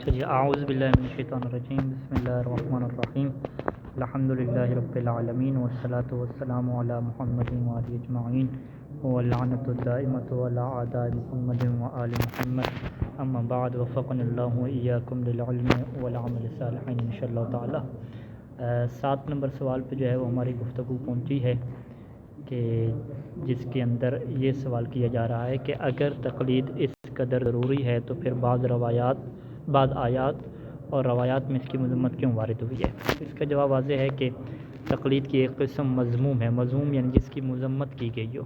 چلیے اعوذ باللہ من الشیطان الرجیم بسم اللہ الرحمن الرحیم الحمدللہ رب العالمین والصلاة والسلام علی محمد وآلہ اجمعین واللعنۃ الدائمۃ علی اعداء محمد وآل محمد اما بعد وفقنا اللہ وإیاکم للعلم والعمل الصالحین انشاءاللہ تعالی۔ 7 نمبر سوال پہ جو ہے وہ ہماری گفتگو پہنچی ہے کہ جس کے اندر یہ سوال کیا جا رہا ہے کہ اگر تقلید اس قدر ضروری ہے تو پھر بعض آیات اور روایات میں اس کی مذمت کیوں وارد ہوئی ہے۔ اس کا جواب واضح ہے کہ تقلید کی ایک قسم مذموم ہے، مذموم یعنی جس کی مذمت کی گئی ہو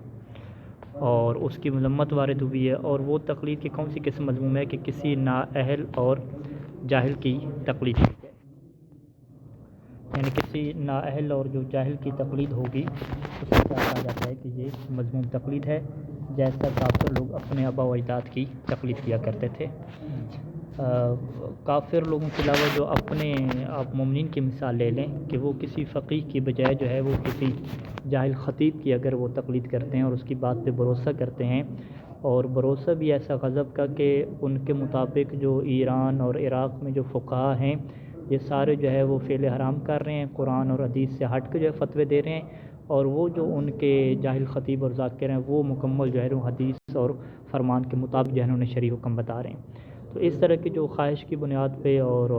اور اس کی مذمت وارد ہوئی ہے، اور وہ تقلید کی کون سی قسم مذموم ہے کہ کسی نااہل اور جاہل کی تقلید کی جائے، یعنی کسی نااہل اور جو جاہل کی تقلید ہوگی اس سے کہا جاتا ہے کہ یہ مذموم تقلید ہے، جیسا کافر لوگ اپنے آبا و اجداد کی تقلید کیا کرتے تھے۔ کافر لوگوں کے علاوہ جو اپنے آپ مومنین کی مثال لے لیں کہ وہ کسی فقیہ کی بجائے جو ہے وہ کسی جاہل خطیب کی اگر وہ تقلید کرتے ہیں اور اس کی بات پہ بھروسہ کرتے ہیں، اور بھروسہ بھی ایسا غضب کا کہ ان کے مطابق جو ایران اور عراق میں جو فقہا ہیں یہ سارے جو ہے وہ فعل حرام کر رہے ہیں، قرآن اور حدیث سے ہٹ کے جو ہے فتوے دے رہے ہیں، اور وہ جو ان کے جاہل خطیب اور ذاکر ہیں وہ مکمل جو ہے وہ حدیث اور فرمان کے مطابق جو ہے انہیں شرعی حکم بتا رہے ہیں۔ تو اس طرح کی جو خواہش کی بنیاد پہ اور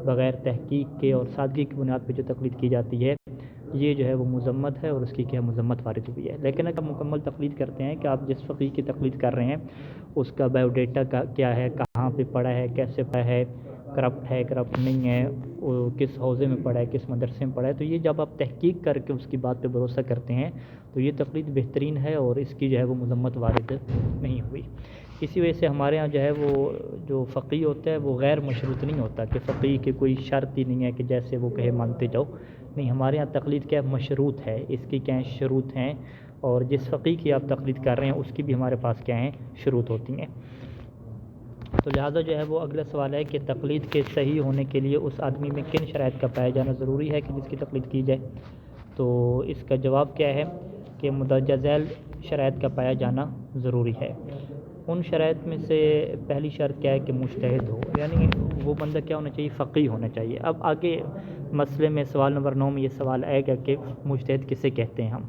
بغیر تحقیق کے اور سادگی کی بنیاد پہ جو تقلید کی جاتی ہے یہ جو ہے وہ مذمت ہے، اور اس کی کیا مذمت وارد ہوئی ہے۔ لیکن اگر مکمل تقلید کرتے ہیں کہ آپ جس فقیہ کی تقلید کر رہے ہیں اس کا بایو ڈیٹا کیا ہے، کہاں پہ پڑھا ہے، کیسے پڑھا ہے، کرپٹ ہے کرپٹ نہیں ہے، کس حوزے میں پڑھا ہے، کس مدرسے میں پڑھا ہے، تو یہ جب آپ تحقیق کر کے اس کی بات پہ بھروسہ کرتے ہیں تو یہ تقلید بہترین ہے اور اس کی جو ہے وہ مذمت وارد نہیں ہوئی۔ اسی وجہ سے ہمارے ہاں جو ہے وہ جو فقیہ ہوتا ہے وہ غیر مشروط نہیں ہوتا کہ فقیہ کی کوئی شرط ہی نہیں ہے کہ جیسے وہ کہے مانتے جاؤ، نہیں، ہمارے ہاں تقلید کیا مشروط ہے، اس کی کیا شروط ہیں، اور جس فقیہ کی آپ تقلید کر رہے ہیں اس کی بھی ہمارے پاس کیا ہیں شروط ہوتی ہیں۔ تو لہٰذا جو ہے وہ اگلا سوال ہے کہ تقلید کے صحیح ہونے کے لیے اس آدمی میں کن شرائط کا پایا جانا ضروری ہے کہ جس کی تقلید کی جائے۔ تو اس کا جواب کیا ہے کہ مندرجہ ذیل شرائط کا پایا جانا ضروری ہے۔ ان شرائط میں سے پہلی شرط کیا ہے کہ مجتہد ہو، یعنی وہ بندہ کیا ہونا چاہیے، فقیہ ہونا چاہیے۔ اب آگے مسئلے میں سوال نمبر 9 میں یہ سوال آئے گا کہ مجتہد کسے کہتے ہیں ہم۔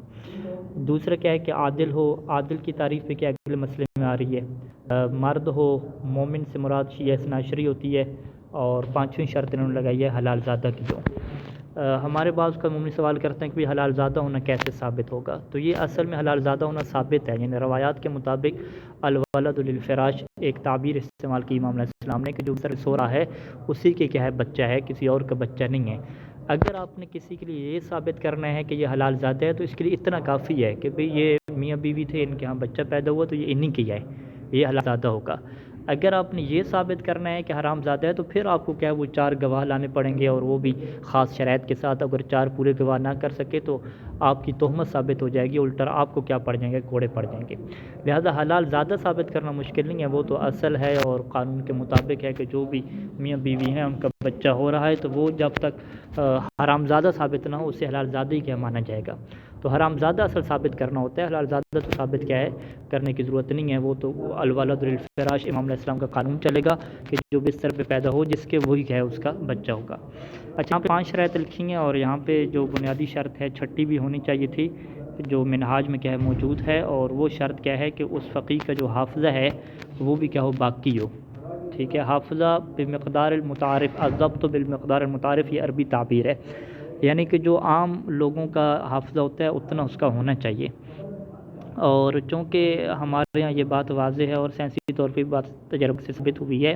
دوسرا کیا ہے کہ عادل ہو، عادل کی تعریف بھی کیا اگلے مسئلے میں آ رہی ہے۔ مرد ہو، مومن سے مراد شیعہ اثنا عشری ہوتی ہے، اور 5ویں شرط انہوں نے لگائی ہے حلال زادہ کی جو ہمارے بعض کا عمومی سوال کرتے ہیں کہ حلال زادہ ہونا کیسے ثابت ہوگا۔ تو یہ اصل میں حلال زادہ ہونا ثابت ہے، یعنی روایات کے مطابق الولد للفراش ایک تعبیر استعمال کی امام علیہ السلام نے کہ جو بستر سو رہا ہے اسی کے کیا ہے بچہ ہے، کسی اور کا بچہ نہیں ہے۔ اگر آپ نے کسی کے لیے یہ ثابت کرنا ہے کہ یہ حلال زادہ ہے تو اس کے لیے اتنا کافی ہے کہ بھئی یہ میاں بیوی تھے، ان کے ہاں بچہ پیدا ہوا تو یہ انہی کی ہے، یہ حلال زادہ ہوگا۔ اگر آپ نے یہ ثابت کرنا ہے کہ حرام زادہ ہے تو پھر آپ کو کیا ہے وہ 4 گواہ لانے پڑیں گے، اور وہ بھی خاص شرائط کے ساتھ۔ اگر 4 پورے گواہ نہ کر سکے تو آپ کی تہمت ثابت ہو جائے گی، الٹا آپ کو کیا پڑ جائیں گے، کوڑے پڑ جائیں گے۔ لہذا حلال زادہ ثابت کرنا مشکل نہیں ہے، وہ تو اصل ہے اور قانون کے مطابق ہے کہ جو بھی میاں بیوی ہیں ان کا بچہ ہو رہا ہے تو وہ جب تک حرام زادہ ثابت نہ ہو اسے حلال زادہ ہی کیا مانا جائے گا۔ تو حرام زادہ اصل ثابت کرنا ہوتا ہے، حلال زادہ تو ثابت کیا ہے کرنے کی ضرورت نہیں ہے، وہ تو الولد للفراش امام علیہ السلام کا قانون چلے گا کہ جو بستر پہ پیدا ہو جس کے وہی ہے اس کا بچہ ہوگا۔ اچھا، یہاں پہ 5 شرائط لکھی ہیں، اور یہاں پہ جو بنیادی شرط ہے 6ٹھی بھی ہونی چاہیے تھی جو منہاج میں کیا ہے موجود ہے، اور وہ شرط کیا ہے کہ اس فقیہ کا جو حافظہ ہے وہ بھی کیا ہو، باقی ہو۔ ٹھیک ہے، حافظہ بمقدار المتعارف، الضبط بالمقدار المتعارف یہ عربی تعبیر ہے، یعنی کہ جو عام لوگوں کا حافظہ ہوتا ہے اتنا اس کا ہونا چاہیے۔ اور چونکہ ہمارے یہاں یہ بات واضح ہے اور سائنسی طور پہ بات تجربے سے ثابت ہوئی ہے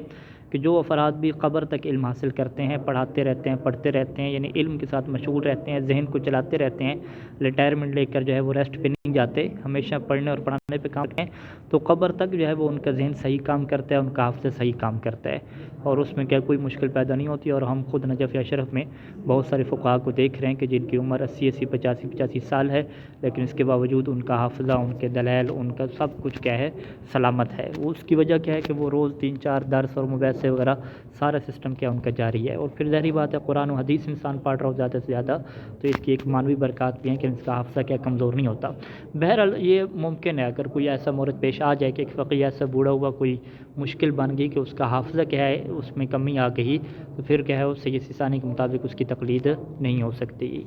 کہ جو افراد بھی قبر تک علم حاصل کرتے ہیں، پڑھاتے رہتے ہیں، پڑھتے رہتے ہیں، یعنی علم کے ساتھ مشغول رہتے ہیں، ذہن کو چلاتے رہتے ہیں، ریٹائرمنٹ لے کر جو ہے وہ ریسٹ پہ نہیں جاتے، ہمیشہ پڑھنے اور پڑھانے پہ کام کرتے ہیں، تو قبر تک جو ہے وہ ان کا ذہن صحیح کام کرتا ہے، ان کا حافظہ صحیح کام کرتا ہے، اور اس میں کیا کوئی مشکل پیدا نہیں ہوتی۔ اور ہم خود نجف اشرف میں بہت سارے فقہا کو دیکھ رہے ہیں کہ جن کی عمر 80 85 سال ہے، لیکن اس کے باوجود ان کا حافظہ، ان کے دلائل، ان کا سب کچھ کیا ہے سلامت ہے۔ وہ اس کی وجہ کیا ہے کہ وہ روز 3 4 درس اور مباحث مدرسے وغیرہ سارا سسٹم کیا ان کا جاری ہے۔ اور پھر ظاہری بات ہے قرآن و حدیث انسان پڑھ رہا ہو زیادہ سے زیادہ تو اس کی ایک معنوی برکات بھی ہیں کہ اس کا حافظہ کیا کمزور نہیں ہوتا۔ بہرحال یہ ممکن ہے اگر کوئی ایسا مورد پیش آ جائے کہ ایک فقیہ ایسا بوڑھا ہوا کوئی مشکل بن گئی کہ اس کا حافظہ کیا ہے اس میں کمی آ گئی تو پھر کیا ہے اس سید سیستانی کے مطابق اس کی تقلید نہیں ہو سکتی۔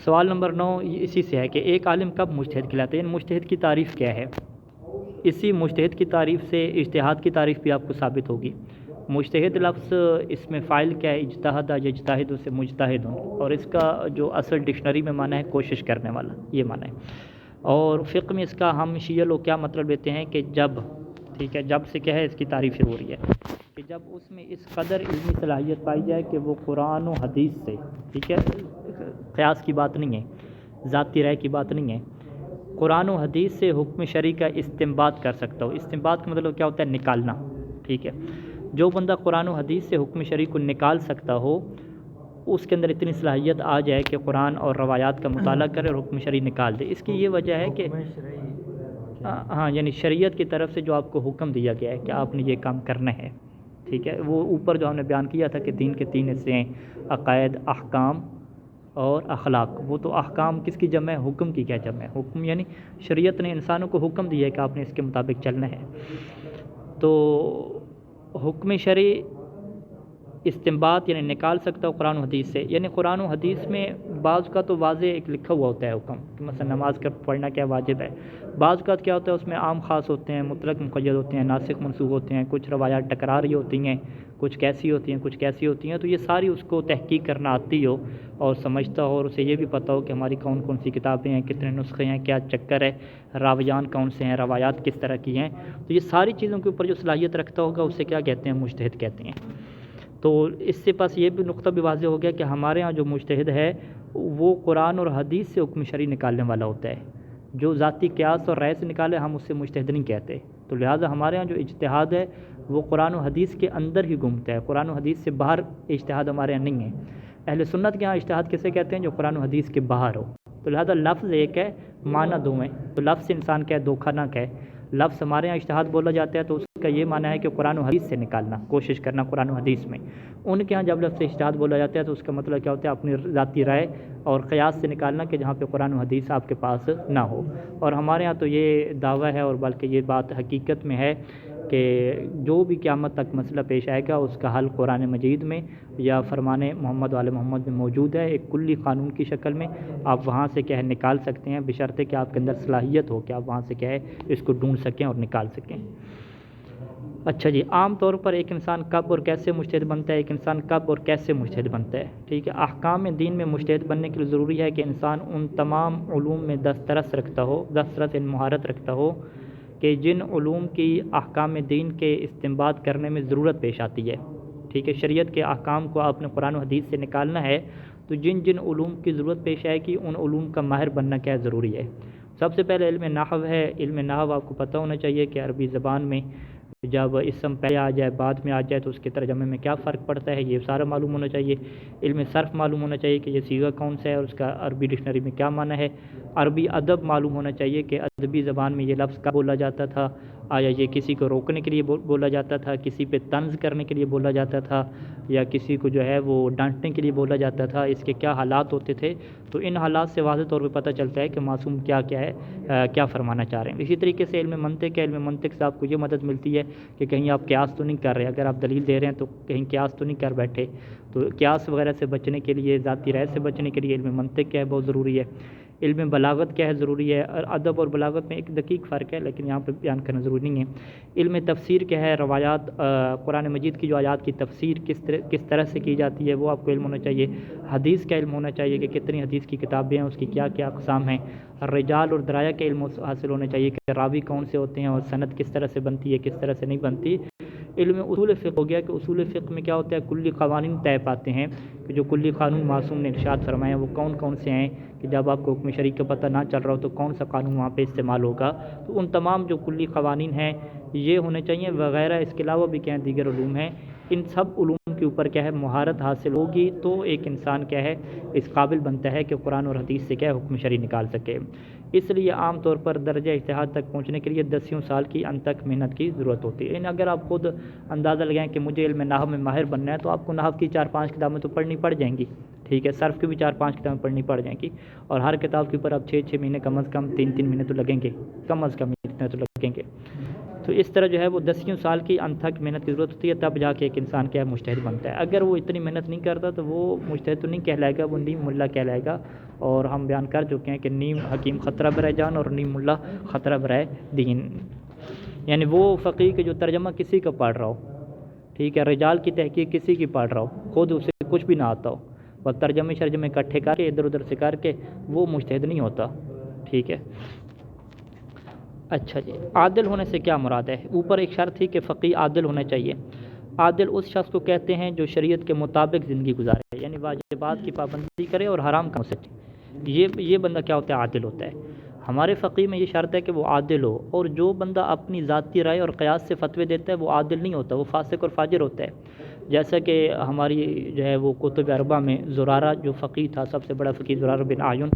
سوال نمبر 9 اسی سے ہے کہ ایک عالم کب مجتہد کہلاتے ہیں؟ مجتہد کی تعریف کیا ہے؟ اسی مجتہد کی تعریف سے اجتہاد کی تعریف بھی آپ کو ثابت ہوگی۔ مجتہد لفظ اس میں فاعل کیا ہے؟ اجتہد یجتہد سے مجتہد، اور اس کا جو اصل ڈکشنری میں معنی ہے کوشش کرنے والا، یہ معنی ہے۔ اور فقہ میں اس کا ہم شیعہ لوگ کیا مطلب لیتے ہیں کہ جب، ٹھیک ہے، جب سے کیا ہے اس کی تعریف شروع ہو رہی ہے کہ جب اس میں اس قدر علمی صلاحیت پائی جائے کہ وہ قرآن و حدیث سے، ٹھیک ہے، قیاس کی بات نہیں ہے، ذاتی رائے کی بات نہیں ہے، قرآن و حدیث سے حکم شرعی کا استنباط کر سکتا ہو۔ استنباط کا مطلب کیا ہوتا ہے؟ نکالنا، ٹھیک ہے۔ جو بندہ قرآن و حدیث سے حکم شرعی کو نکال سکتا ہو اس کے اندر اتنی صلاحیت آ جائے کہ قرآن اور روایات کا مطالعہ کرے اور حکم شرعی نکال دے۔ اس کی یہ وجہ ہے کہ ہاں یعنی شریعت کی طرف سے جو آپ کو حکم دیا گیا ہے کہ آپ نے یہ کام کرنا ہے، ٹھیک ہے۔ وہ اوپر جو ہم نے بیان کیا تھا کہ دین کے 3 حصے ہیں، عقائد، احکام اور اخلاق۔ وہ تو احکام کس کی جمع ہے؟ حکم کی کیا جمع ہے؟ حکم یعنی شریعت نے انسانوں کو حکم دیا ہے کہ آپ نے اس کے مطابق چلنا ہے۔ تو حکم شرعی استنباط یعنی نکال سکتا ہو قرآن و حدیث سے، یعنی قرآن و حدیث میں بعض کا تو واضح ایک لکھا ہوا ہوتا ہے حکم کہ مثلا نماز کا پڑھنا کیا واجب ہے، بعض کا کیا ہوتا ہے اس میں عام خاص ہوتے ہیں، مطلق مقید ہوتے ہیں، ناسخ منسوخ ہوتے ہیں، کچھ روایات ٹکرا رہی ہوتی ہیں، کچھ کیسی ہوتی ہیں، کچھ کیسی ہوتی ہیں۔ تو یہ ساری اس کو تحقیق کرنا آتی ہو اور سمجھتا ہو اور اسے یہ بھی پتہ ہو کہ ہماری کون کون سی کتابیں ہیں، کتنے نسخے ہیں، کیا چکر ہے، راویان کون سے ہیں، روایات کس طرح کی ہیں، تو یہ ساری چیزوں کے اوپر جو صلاحیت رکھتا ہوگا اسے کیا کہتے ہیں؟ مجتہد کہتے ہیں۔ تو اس سے پاس یہ بھی نقطہ بھی واضح ہو گیا کہ ہمارے ہاں جو مجتہد ہے وہ قرآن اور حدیث سے حکم شرعی نکالنے والا ہوتا ہے۔ جو ذاتی قیاس اور رائے سے نکالے ہم اسے مجتہد نہیں کہتے۔ تو لہٰذا ہمارے ہاں جو اجتہاد ہے وہ قرآن و حدیث کے اندر ہی گھومتا ہے، قرآن و حدیث سے باہر اجتہاد ہمارے ہاں نہیں ہے۔ اہل سنت کے ہاں اجتہاد کسے کہتے ہیں؟ جو قرآن و حدیث کے باہر ہو۔ تو لہٰذا لفظ ایک ہے، معنی دو ہیں، تو لفظ سے انسان کہے دھوکہ نہ کہے۔ لفظ ہمارے یہاں اجتہاد بولا جاتا ہے تو اس کا یہ معنی ہے کہ قرآن و حدیث سے نکالنا، کوشش کرنا قرآن و حدیث میں۔ ان کے ہاں جب لفظ اجتہاد بولا جاتا ہے تو اس کا مطلب کیا ہوتا ہے؟ اپنی ذاتی رائے اور قیاس سے نکالنا کہ جہاں پہ قرآن و حدیث آپ کے پاس نہ ہو۔ اور ہمارے ہاں تو یہ دعویٰ ہے اور بلکہ یہ بات حقیقت میں ہے کہ جو بھی قیامت تک مسئلہ پیش آئے گا اس کا حل قرآن مجید میں یا فرمان محمد وآل محمد میں موجود ہے، ایک کلی قانون کی شکل میں۔ آپ وہاں سے کیا ہے نکال سکتے ہیں بشرطے کہ آپ کے اندر صلاحیت ہو کہ آپ وہاں سے کیا ہے اس کو ڈھونڈ سکیں اور نکال سکیں۔ اچھا جی، عام طور پر ایک انسان کب اور کیسے مجتہد بنتا ہے؟ ایک انسان کب اور کیسے مجتہد بنتا ہے؟ ٹھیک ہے، احکام دین میں مجتہد بننے کے لیے ضروری ہے کہ انسان ان تمام علوم میں دسترس رکھتا ہو، دسترس مہارت رکھتا ہو کہ جن علوم کی احکام دین کے استنباط کرنے میں ضرورت پیش آتی ہے۔ ٹھیک ہے، شریعت کے احکام کو آپ نے قرآن و حدیث سے نکالنا ہے تو جن جن علوم کی ضرورت پیش آئے گی ان علوم کا ماہر بننا کیا ضروری ہے؟ سب سے پہلے علم نحو ہے۔ علم نحو آپ کو پتہ ہونا چاہیے کہ عربی زبان میں جب اسم پہلے آ جائے بعد میں آ جائے تو اس کے ترجمے میں کیا فرق پڑتا ہے، یہ سارا معلوم ہونا چاہیے۔ علم صرف معلوم ہونا چاہیے کہ یہ صیغہ کون سا ہے اور اس کا عربی ڈکشنری میں کیا معنی ہے۔ عربی ادب معلوم ہونا چاہیے کہ ادبی زبان میں یہ لفظ کب بولا جاتا تھا، آیا یہ کسی کو روکنے کے لیے بولا جاتا تھا، کسی پہ طنز کرنے کے لیے بولا جاتا تھا، یا کسی کو جو ہے وہ ڈانٹنے کے لیے بولا جاتا تھا، اس کے کیا حالات ہوتے تھے۔ تو ان حالات سے واضح طور پہ پتہ چلتا ہے کہ معصوم کیا ہے کیا فرمانا چاہ رہے ہیں۔ اسی طریقے سے علم منطق ہے۔ علم منطق سے آپ کو یہ مدد ملتی ہے کہ کہیں آپ قیاس تو نہیں کر رہے، اگر آپ دلیل دے رہے ہیں تو کہیں قیاس تو نہیں کر بیٹھے۔ تو قیاس وغیرہ سے بچنے کے لیے، ذاتی رائے سے بچنے کے لیے علم منطق کیا ہے بہت ضروری ہے۔ علم بلاغت کیا ہے ضروری ہے، اور ادب اور بلاغت میں ایک دقیق فرق ہے لیکن یہاں پہ بیان کرنا ضروری نہیں ہے۔ علم تفسیر کیا ہے، روایات قرآن مجید کی جو آیات کی تفسیر کس طرح سے کی جاتی ہے وہ آپ کو علم ہونا چاہیے۔ حدیث کا علم ہونا چاہیے کہ کتنی حدیث کی کتابیں ہیں، اس کی کیا کیا اقسام ہیں۔ رجال اور درایا کا علم حاصل ہونا چاہیے کہ راوی کون سے ہوتے ہیں اور سند کس طرح سے بنتی ہے، کس طرح سے نہیں بنتی۔ علم اصول فقہ ہو گیا کہ اصول فقہ میں کیا ہوتا ہے، کلی قوانین طے پاتے ہیں کہ جو کلی قانون معصوم نے ارشاد فرمائے ہیں وہ کون کون سے ہیں، کہ جب آپ کو حکم شرعی کا پتہ نہ چل رہا ہو تو کون سا قانون وہاں پہ استعمال ہوگا۔ تو ان تمام جو کلی قوانین ہیں یہ ہونے چاہیے، وغیرہ اس کے علاوہ بھی کیا دیگر علوم ہیں۔ ان سب علوم کے اوپر کیا ہے مہارت حاصل ہوگی تو ایک انسان کیا ہے اس قابل بنتا ہے کہ قرآن اور حدیث سے کیا ہے حکم شرعی نکال سکے۔ اس لیے عام طور پر درجہ اجتہاد تک پہنچنے کے لیے 10 سال کی انتک محنت کی ضرورت ہوتی ہے۔ یعنی اگر آپ خود اندازہ لگائیں کہ مجھے علم نحو میں ماہر بننا ہے تو آپ کو نحو کی 4-5 کتابیں تو پڑھنی پڑ جائیں گی، ٹھیک ہے، صرف کی بھی 4-5 کتابیں پڑھنی پڑ جائیں گی، اور ہر کتاب کے اوپر اب 6 مہینے کم از کم 3 مہینے تو لگیں گے، کم از کم اتنے تو لگیں گے۔ تو اس طرح جو ہے وہ 10 سال کی انتھک محنت کی ضرورت ہوتی ہے، تب جا کے ایک انسان کیا ہے مجتہد بنتا ہے۔ اگر وہ اتنی محنت نہیں کرتا تو وہ مجتہد تو نہیں کہلائے گا، وہ نیم ملا کہلائے گا، اور ہم بیان کر چکے ہیں کہ نیم حکیم خطرہ برائے جان اور نیم ملا خطرہ برائے دین۔ یعنی وہ فقیہ کہ جو ترجمہ کسی کا پڑھ رہا ہو، ٹھیک ہے، رجال کی تحقیق کسی کی پڑھ رہا ہو، خود اسے کچھ بھی نہ آتا ہو، بس ترجمے شرجمے اکٹھے کر کے ادھر ادھر سے کر کے، وہ مجتہد نہیں ہوتا، ٹھیک ہے۔ اچھا جی، عادل ہونے سے کیا مراد ہے؟ اوپر ایک شرط تھی کہ فقیہ عادل ہونا چاہیے۔ عادل اس شخص کو کہتے ہیں جو شریعت کے مطابق زندگی گزارے، یعنی واجبات کی پابندی کرے اور حرام کام سے یہ بندہ کیا ہوتا ہے؟ عادل ہوتا ہے۔ ہمارے فقیہ میں یہ شرط ہے کہ وہ عادل ہو، اور جو بندہ اپنی ذاتی رائے اور قیاس سے فتوے دیتا ہے وہ عادل نہیں ہوتا، وہ فاسق اور فاجر ہوتا ہے۔ جیسا کہ ہماری جو ہے وہ کتب اربعہ میں زرارہ جو فقیہ تھا، سب سے بڑا فقیہ زرارہ بن اعین،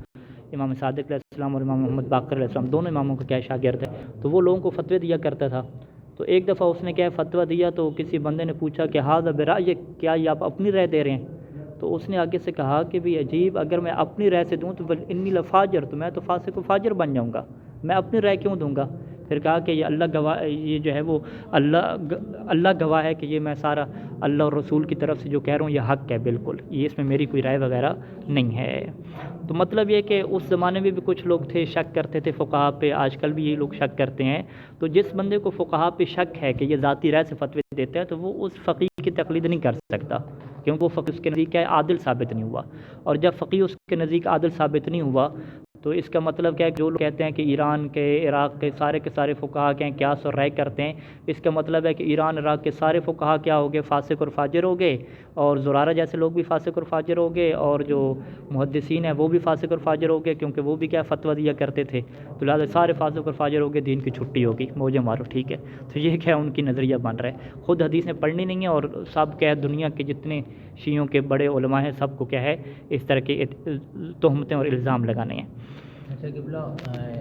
امام صادق علیہ السلام اور امام محمد باقر علیہ السلام دونوں اماموں کا کیا شاگرد ہے، تو وہ لوگوں کو فتوے دیا کرتا تھا۔ تو ایک دفعہ اس نے کیا فتویٰ دیا تو کسی بندے نے پوچھا کہ ھذا برأیک، کیا یہ آپ اپنی رائے دے رہے ہیں؟ تو اس نے آگے سے کہا کہ بھی عجیب، اگر میں اپنی رائے سے دوں تو انی لفاجر، تو میں تو فاسق و فاجر بن جاؤں گا، میں اپنی رائے کیوں دوں گا؟ پھر کہا کہ یہ اللہ گواہ، یہ جو ہے وہ اللہ گواہ ہے کہ یہ میں سارا اللہ اور رسول کی طرف سے جو کہہ رہا ہوں یہ حق ہے بالکل، یہ اس میں میری کوئی رائے وغیرہ نہیں ہے۔ تو مطلب یہ کہ اس زمانے میں بھی کچھ لوگ تھے شک کرتے تھے فقہا پہ، آج کل بھی یہ لوگ شک کرتے ہیں۔ تو جس بندے کو فقہا پہ شک ہے کہ یہ ذاتی رائے سے فتوی دیتا ہے تو وہ اس فقیہ کی تقلید نہیں کر سکتا، کیونکہ وہ فقیہ اس کے نزدیک کیا ہے عادل ثابت نہیں ہوا، اور جب فقیہ اس کے نزدیک عادل ثابت نہیں ہوا تو اس کا مطلب کیا ہے کہ جو لوگ کہتے ہیں کہ ایران کے عراق کے سارے فقہا کیا ہیں قیاس اور رائے کرتے ہیں، اس کا مطلب ہے کہ ایران عراق کے سارے فقہا کیا ہو گئے؟ فاسق اور فاجر ہو گئے، اور زرارہ جیسے لوگ بھی فاسق اور فاجر ہو گئے، اور جو محدثین ہیں وہ بھی فاسق اور فاجر ہو گئے، کیونکہ وہ بھی کیا فتویٰ دیا کرتے تھے، تو لہٰذا سارے فاسق اور فاجر ہو گئے، دین کی چھٹی ہوگی، موجے مارو، ٹھیک ہے۔ تو یہ کیا ان کی نظریہ بن رہا ہے، خود حدیثیں پڑھنی نہیں ہیں، اور سب کیا ہے دنیا کے جتنے شیعوں کے بڑے علماء ہیں سب کو کیا ہے اس طرح کے تہمتیں اور الزام لگانے ہیں۔ اچھا قبلہ،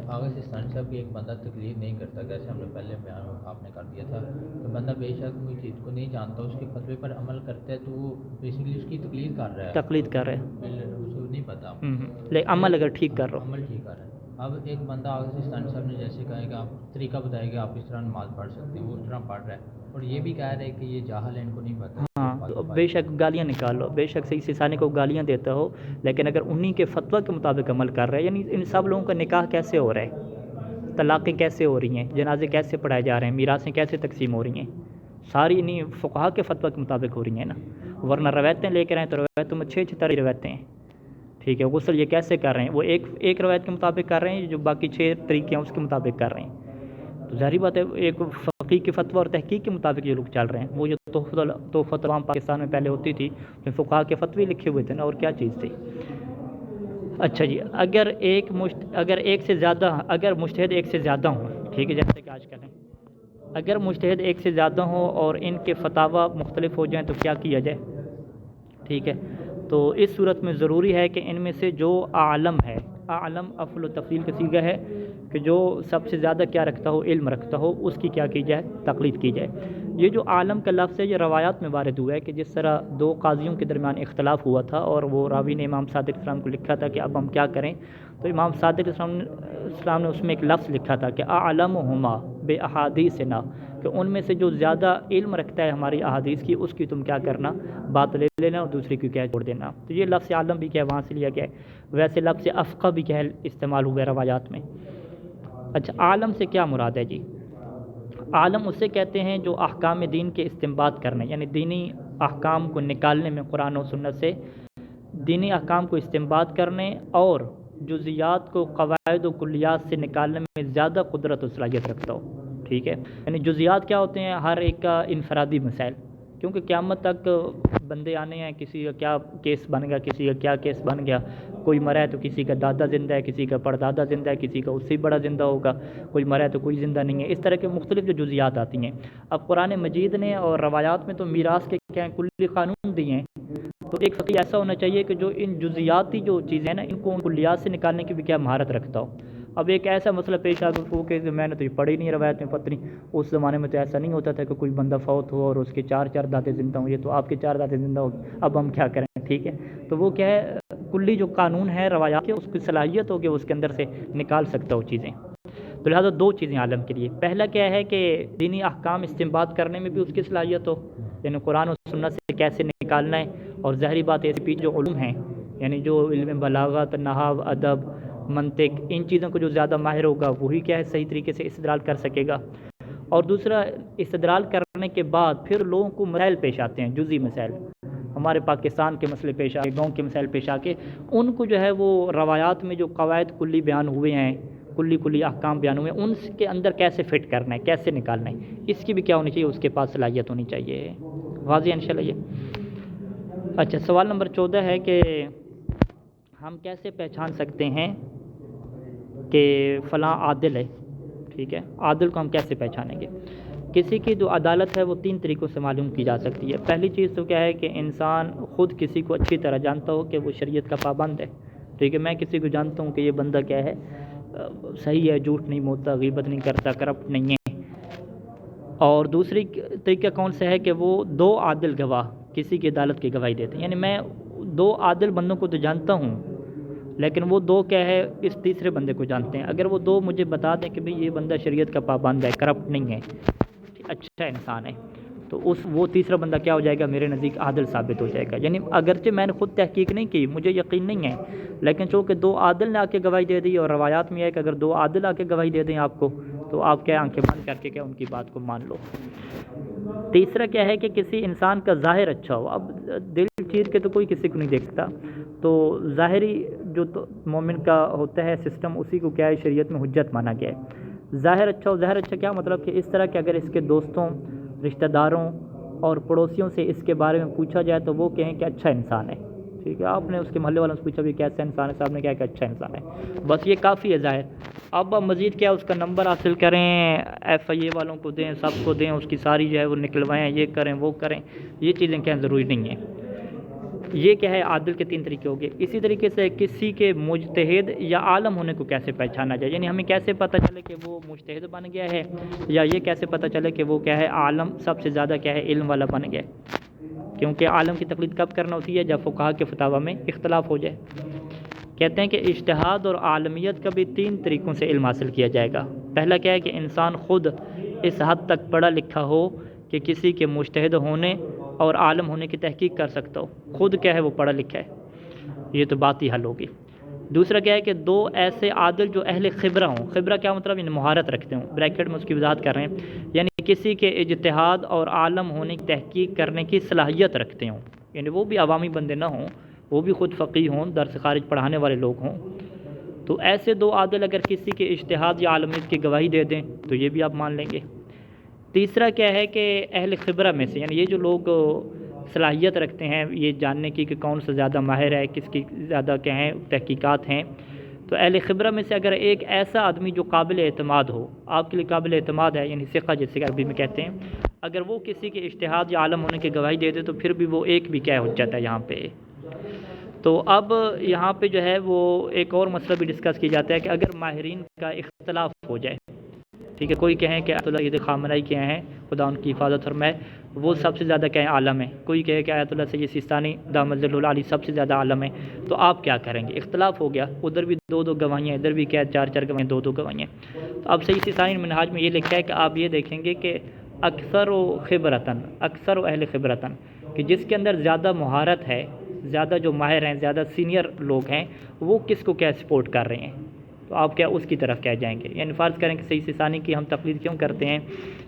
آغا سستانی صاحب بھی ایک بندہ تقلید نہیں کرتا، جیسے ہم نے پہلے بیان آپ نے کر دیا تھا کہ بندہ بے شک کوئی چیز کو نہیں جانتا، اس کے فتوے پر عمل کرتا ہے تو وہ بیسیکلی اس کی تقلید کر رہا ہے، اسے نہیں پتا، لیکن عمل اگر ٹھیک کر رہا ہو، عمل ٹھیک کر رہا ہے۔ اب ایک بندہ آغا سستانی صاحب نے جیسے کہا کہ آپ طریقہ بتائے کہ آپ اس طرح نماز پڑھ سکتے ہیں، وہ اس طرح پڑھ رہا ہے، اور یہ بھی کہہ رہے ہیں کہ یہ جاہل ہے، ان کو نہیں پتا۔ ہاں، بے شک گالیاں نکالو، بے شک صحیح سستانی کو گالیاں دیتا ہو، لیکن اگر انہی کے فتویٰ کے مطابق عمل کر رہا ہے، یعنی ان سب لوگوں کا نکاح کیسے ہو رہا ہے، طلاقیں کیسے ہو رہی ہیں، جنازے کیسے پڑھائے جا رہے ہیں، میراثیں کیسے تقسیم ہو رہی ہیں، ساری انہی فقہا کے فتویٰ کے مطابق ہو رہی ہیں نا، ورنہ روایتیں لے کر آئیں تو روایتوں میں 6 طرح کی روایتیں ہیں، ٹھیک ہے۔ غسل یہ کیسے کر رہے ہیں؟ وہ ایک روایت کے مطابق کر رہے ہیں، جو باقی 6 طریقے ہیں اس کے مطابق کر رہے ہیں، تو ظاہری بات ہے ایک فقیہ کے فتویٰ اور تحقیق کے مطابق یہ لوگ چل رہے ہیں۔ وہ جو تحفۃ العوام پاکستان میں پہلے ہوتی تھی کہ فقہا کے فتوے لکھے ہوئے تھے نا، اور کیا چیز تھی۔ اچھا جی، اگر مجتہد ایک سے زیادہ ہوں، ٹھیک ہے، جیسے کہ آج کل ہیں، اگر مجتہد ایک سے زیادہ ہوں اور ان کے فتاویٰ مختلف ہو جائیں تو کیا کیا جائے؟ ٹھیک ہے، تو اس صورت میں ضروری ہے کہ ان میں سے جو اعلم ہے، اعلم افعل و تفضیل کا صیغہ ہے کہ جو سب سے زیادہ کیا رکھتا ہو، علم رکھتا ہو، اس کی کیا کی جائے؟ تقلید کی جائے۔ یہ جو عالم کا لفظ ہے یہ روایات میں وارد ہوا ہے کہ جس طرح 2 قاضیوں کے درمیان اختلاف ہوا تھا اور وہ راوی نے امام صادق السلام کو لکھا تھا کہ اب ہم کیا کریں، تو امام صادق السلام نے اس میں ایک لفظ لکھا تھا کہ اعلمہما باحادیثنا، کہ ان میں سے جو زیادہ علم رکھتا ہے ہماری احادیث کی، اس کی تم کیا کرنا، بات لے لینا اور دوسری کی کیا چھوڑ دینا۔ تو یہ لفظ عالم بھی کیا وہاں سے لیا گیا ہے، ویسے لفظ افقہ بھی کیا استعمال ہوا ہے روایات میں۔ اچھا، عالم سے کیا مراد ہے جی؟ عالم اسے کہتے ہیں جو احکام دین کے استنباط کرنے، یعنی دینی احکام کو نکالنے میں قرآن و سنت سے دینی احکام کو استنباط کرنے اور جزیات کو قواعد و کلیات سے نکالنے میں زیادہ قدرت و صلاحیت رکھتا ہو، ٹھیک ہے۔ یعنی جزیات کیا ہوتے ہیں؟ ہر ایک کا انفرادی مسائل، کیونکہ قیامت تک بندے آنے ہیں، کسی کا کیا کیس بن گیا، کسی کا کیا کیس بن گیا، کوئی مرا ہے تو کسی کا دادا زندہ ہے، کسی کا پردادا زندہ ہے، کسی کا اس سے بڑا زندہ ہوگا، کوئی مرا ہے تو کوئی زندہ نہیں ہے، اس طرح کے مختلف جو جزیات آتی ہیں۔ اب قرآن مجید نے اور روایات میں تو میراث کے کیا ہیں کلی قانون دیے ہیں، تو ایک فقی ایسا ہونا چاہیے کہ جو ان جزیاتی جو چیزیں ہیں نا ان کو ان کلیات سے نکالنے کی بھی کیا مہارت رکھتا ہو۔ اب ایک ایسا مسئلہ پیش آ گیا کہ میں نے تو یہ پڑھی نہیں روایت میں پتہ نہیں، اس زمانے میں تو ایسا نہیں ہوتا تھا کہ کوئی بندہ فوت ہو اور اس کے چار دادے زندہ ہوں، یہ تو آپ کے 4 دادے زندہ ہو، اب ہم کیا کریں؟ ٹھیک ہے، تو وہ کیا ہے کلی جو قانون ہے روایات کے، اس کی صلاحیت ہوگی اس کے اندر سے نکال سکتا ہو چیزیں۔ تو لہٰذا 2 چیزیں عالم کے لیے، پہلا کیا ہے کہ دینی احکام استنباط کرنے میں بھی اس کی صلاحیت ہو، یعنی قرآن و سنت سے کیسے نکالنا ہے، اور ظاہری بات ایسی پیچھے جو علوم ہیں، یعنی جو علم بلاغت، نحو، ادب، منطق، ان چیزوں کو جو زیادہ ماہر ہوگا وہی کیا ہے صحیح طریقے سے استدلال کر سکے گا۔ اور دوسرا، استدلال کرنے کے بعد پھر لوگوں کو مسائل پیش آتے ہیں، جزئی مسائل، ہمارے پاکستان کے مسئلے پیش آ کے، گاؤں کے مسائل پیش آ کے، ان کو جو ہے وہ روایات میں جو قواعد کلی بیان ہوئے ہیں، کلی احکام بیان ہوئے ہیں، ان کے اندر کیسے فٹ کرنا ہے، کیسے نکالنا ہے، اس کی بھی کیا ہونی چاہیے، اس کے پاس صلاحیت ہونی چاہیے۔ واضح انشاءاللہ یہ۔ اچھا، سوال نمبر 14 ہے کہ ہم کیسے پہچان سکتے ہیں کہ فلاں عادل ہے؟ ٹھیک ہے، عادل کو ہم کیسے پہچانیں گے؟ کسی کی جو عدالت ہے وہ 3 طریقوں سے معلوم کی جا سکتی ہے۔ پہلی چیز تو کیا ہے کہ انسان خود کسی کو اچھی طرح جانتا ہو کہ وہ شریعت کا پابند ہے۔ ٹھیک ہے، میں کسی کو جانتا ہوں کہ یہ بندہ کیا ہے، صحیح ہے، جھوٹ نہیں بولتا، غیبت نہیں کرتا، کرپٹ نہیں ہے۔ اور دوسری طریقہ کون سا ہے کہ وہ 2 عادل گواہ کسی کی عدالت کی گواہی دیتے ہیں، یعنی میں 2 عادل بندوں کو تو جانتا ہوں لیکن وہ 2 کیا ہے اس تیسرے بندے کو جانتے ہیں، اگر وہ 2 مجھے بتا دیں کہ بھئی یہ بندہ شریعت کا پابند ہے، کرپٹ نہیں ہے، اچھا انسان ہے، تو وہ تیسرا بندہ کیا ہو جائے گا، میرے نزدیک عادل ثابت ہو جائے گا۔ یعنی اگرچہ میں نے خود تحقیق نہیں کی، مجھے یقین نہیں ہے، لیکن چونکہ 2 عادل نے آ کے گواہی دے دی، اور روایات میں ہے کہ اگر 2 عادل آ کے گواہی دے دیں آپ کو تو آپ کیا آنکھیں بند کر کے کیا ان کی بات کو مان لو۔ تیسرا کیا ہے کہ کسی انسان کا ظاہر اچھا ہو، اب دل چیر کے تو کوئی کسی کو نہیں دیکھتا، تو ظاہری جو مومن کا ہوتا ہے سسٹم، اسی کو کیا ہے شریعت میں حجت مانا گیا ہے۔ ظاہر اچھا ہو، ظاہر اچھا کیا مطلب کہ اس طرح کہ اگر اس کے دوستوں، رشتہ داروں اور پڑوسیوں سے اس کے بارے میں پوچھا جائے تو وہ کہیں کہ اچھا انسان ہے۔ ٹھیک ہے، آپ نے اس کے محلے والوں سے پوچھا بھی کیسا انسان ہے، صاحب نے کہا کہ اچھا انسان ہے، بس یہ کافی ہے ظاہر۔ اب مزید کیا اس کا نمبر حاصل کریں، FIA والوں کو دیں، سب کو دیں، اس کی ساری جو ہے وہ نکلوائیں، یہ کریں وہ کریں، یہ چیزیں کیا ضروری نہیں ہیں۔ یہ کیا ہے عادل کے 3 طریقے ہو گئے۔ اسی طریقے سے کسی کے مجتہد یا عالم ہونے کو کیسے پہچانا جائے، یعنی ہمیں کیسے پتہ چلے کہ وہ مجتہد بن گیا ہے، یا یہ کیسے پتہ چلے کہ وہ کیا ہے عالم سب سے زیادہ کیا ہے علم والا بن گیا ہے، کیونکہ عالم کی تقلید کب کرنا ہوتی ہے، جب فقہا کے فتاوی میں اختلاف ہو جائے۔ کہتے ہیں کہ اجتہاد اور عالمیت کا بھی 3 طریقوں سے علم حاصل کیا جائے گا۔ پہلا کیا ہے کہ انسان خود اس حد تک پڑھا لکھا ہو کہ کسی کے مجتہد ہونے اور عالم ہونے کی تحقیق کر سکتا ہو، خود کیا ہے وہ پڑھا لکھا ہے، یہ تو بات ہی حل ہوگی۔ دوسرا کیا ہے کہ 2 ایسے عادل جو اہل خبرہ ہوں، خبرہ کیا مطلب، یعنی مہارت رکھتے ہوں، بریکٹ میں اس کی وضاحت کر رہے ہیں، یعنی کسی کے اجتہاد اور عالم ہونے کی تحقیق کرنے کی صلاحیت رکھتے ہوں، یعنی وہ بھی عوامی بندے نہ ہوں، وہ بھی خود فقیہ ہوں، درس خارج پڑھانے والے لوگ ہوں۔ تو ایسے 2 عادل اگر کسی کے اجتہاد یا عالمیت کی گواہی دے دیں تو یہ بھی آپ مان لیں گے۔ تیسرا کیا ہے کہ اہل خبرہ میں سے، یعنی یہ جو لوگ صلاحیت رکھتے ہیں یہ جاننے کی کہ کون سا زیادہ ماہر ہے، کس کی زیادہ کیا ہیں تحقیقات ہیں، تو اہل خبرہ میں سے اگر ایک ایسا آدمی جو قابل اعتماد ہو، آپ کے لیے قابل اعتماد ہے، یعنی ثقہ جیسے کہ عربی میں کہتے ہیں، اگر وہ کسی کے اجتہاد یا عالم ہونے کی گواہی دے دے تو پھر بھی وہ ایک بھی کیا حجت ہے یہاں پہ۔ تو اب یہاں پہ جو ہے وہ ایک اور مسئلہ بھی ڈسکس کیا جاتا ہے کہ اگر ماہرین کا اختلاف ہو جائے، ٹھیک ہے، کوئی کہیں کہ آیت اللہ سید خامنہئی کے ہیں، خدا ان کی حفاظت فرمائے، وہ سب سے زیادہ کہیں عالم ہے، کوئی کہے کہ آیت اللہ سید سیستانی دامت ظلہ العالی سب سے زیادہ عالم ہے، تو آپ کیا کریں گے؟ اختلاف ہو گیا، ادھر بھی 2 گواہیاں، ادھر بھی کیا 4 گواہیاں، 2 گواہیاں۔ تو اب سید سیستانی منہاج میں یہ لکھا ہے کہ آپ یہ دیکھیں گے کہ اکثر و اہل خبرتن، کہ جس کے اندر زیادہ مہارت ہے، زیادہ جو ماہر ہیں، زیادہ سینئر لوگ ہیں، وہ کس کو کیا سپورٹ کر رہے ہیں، تو آپ کیا اس کی طرف کیا جائیں گے؟ یعنی فرض کریں کہ سید سیستانی کی ہم تقلید کیوں کرتے ہیں،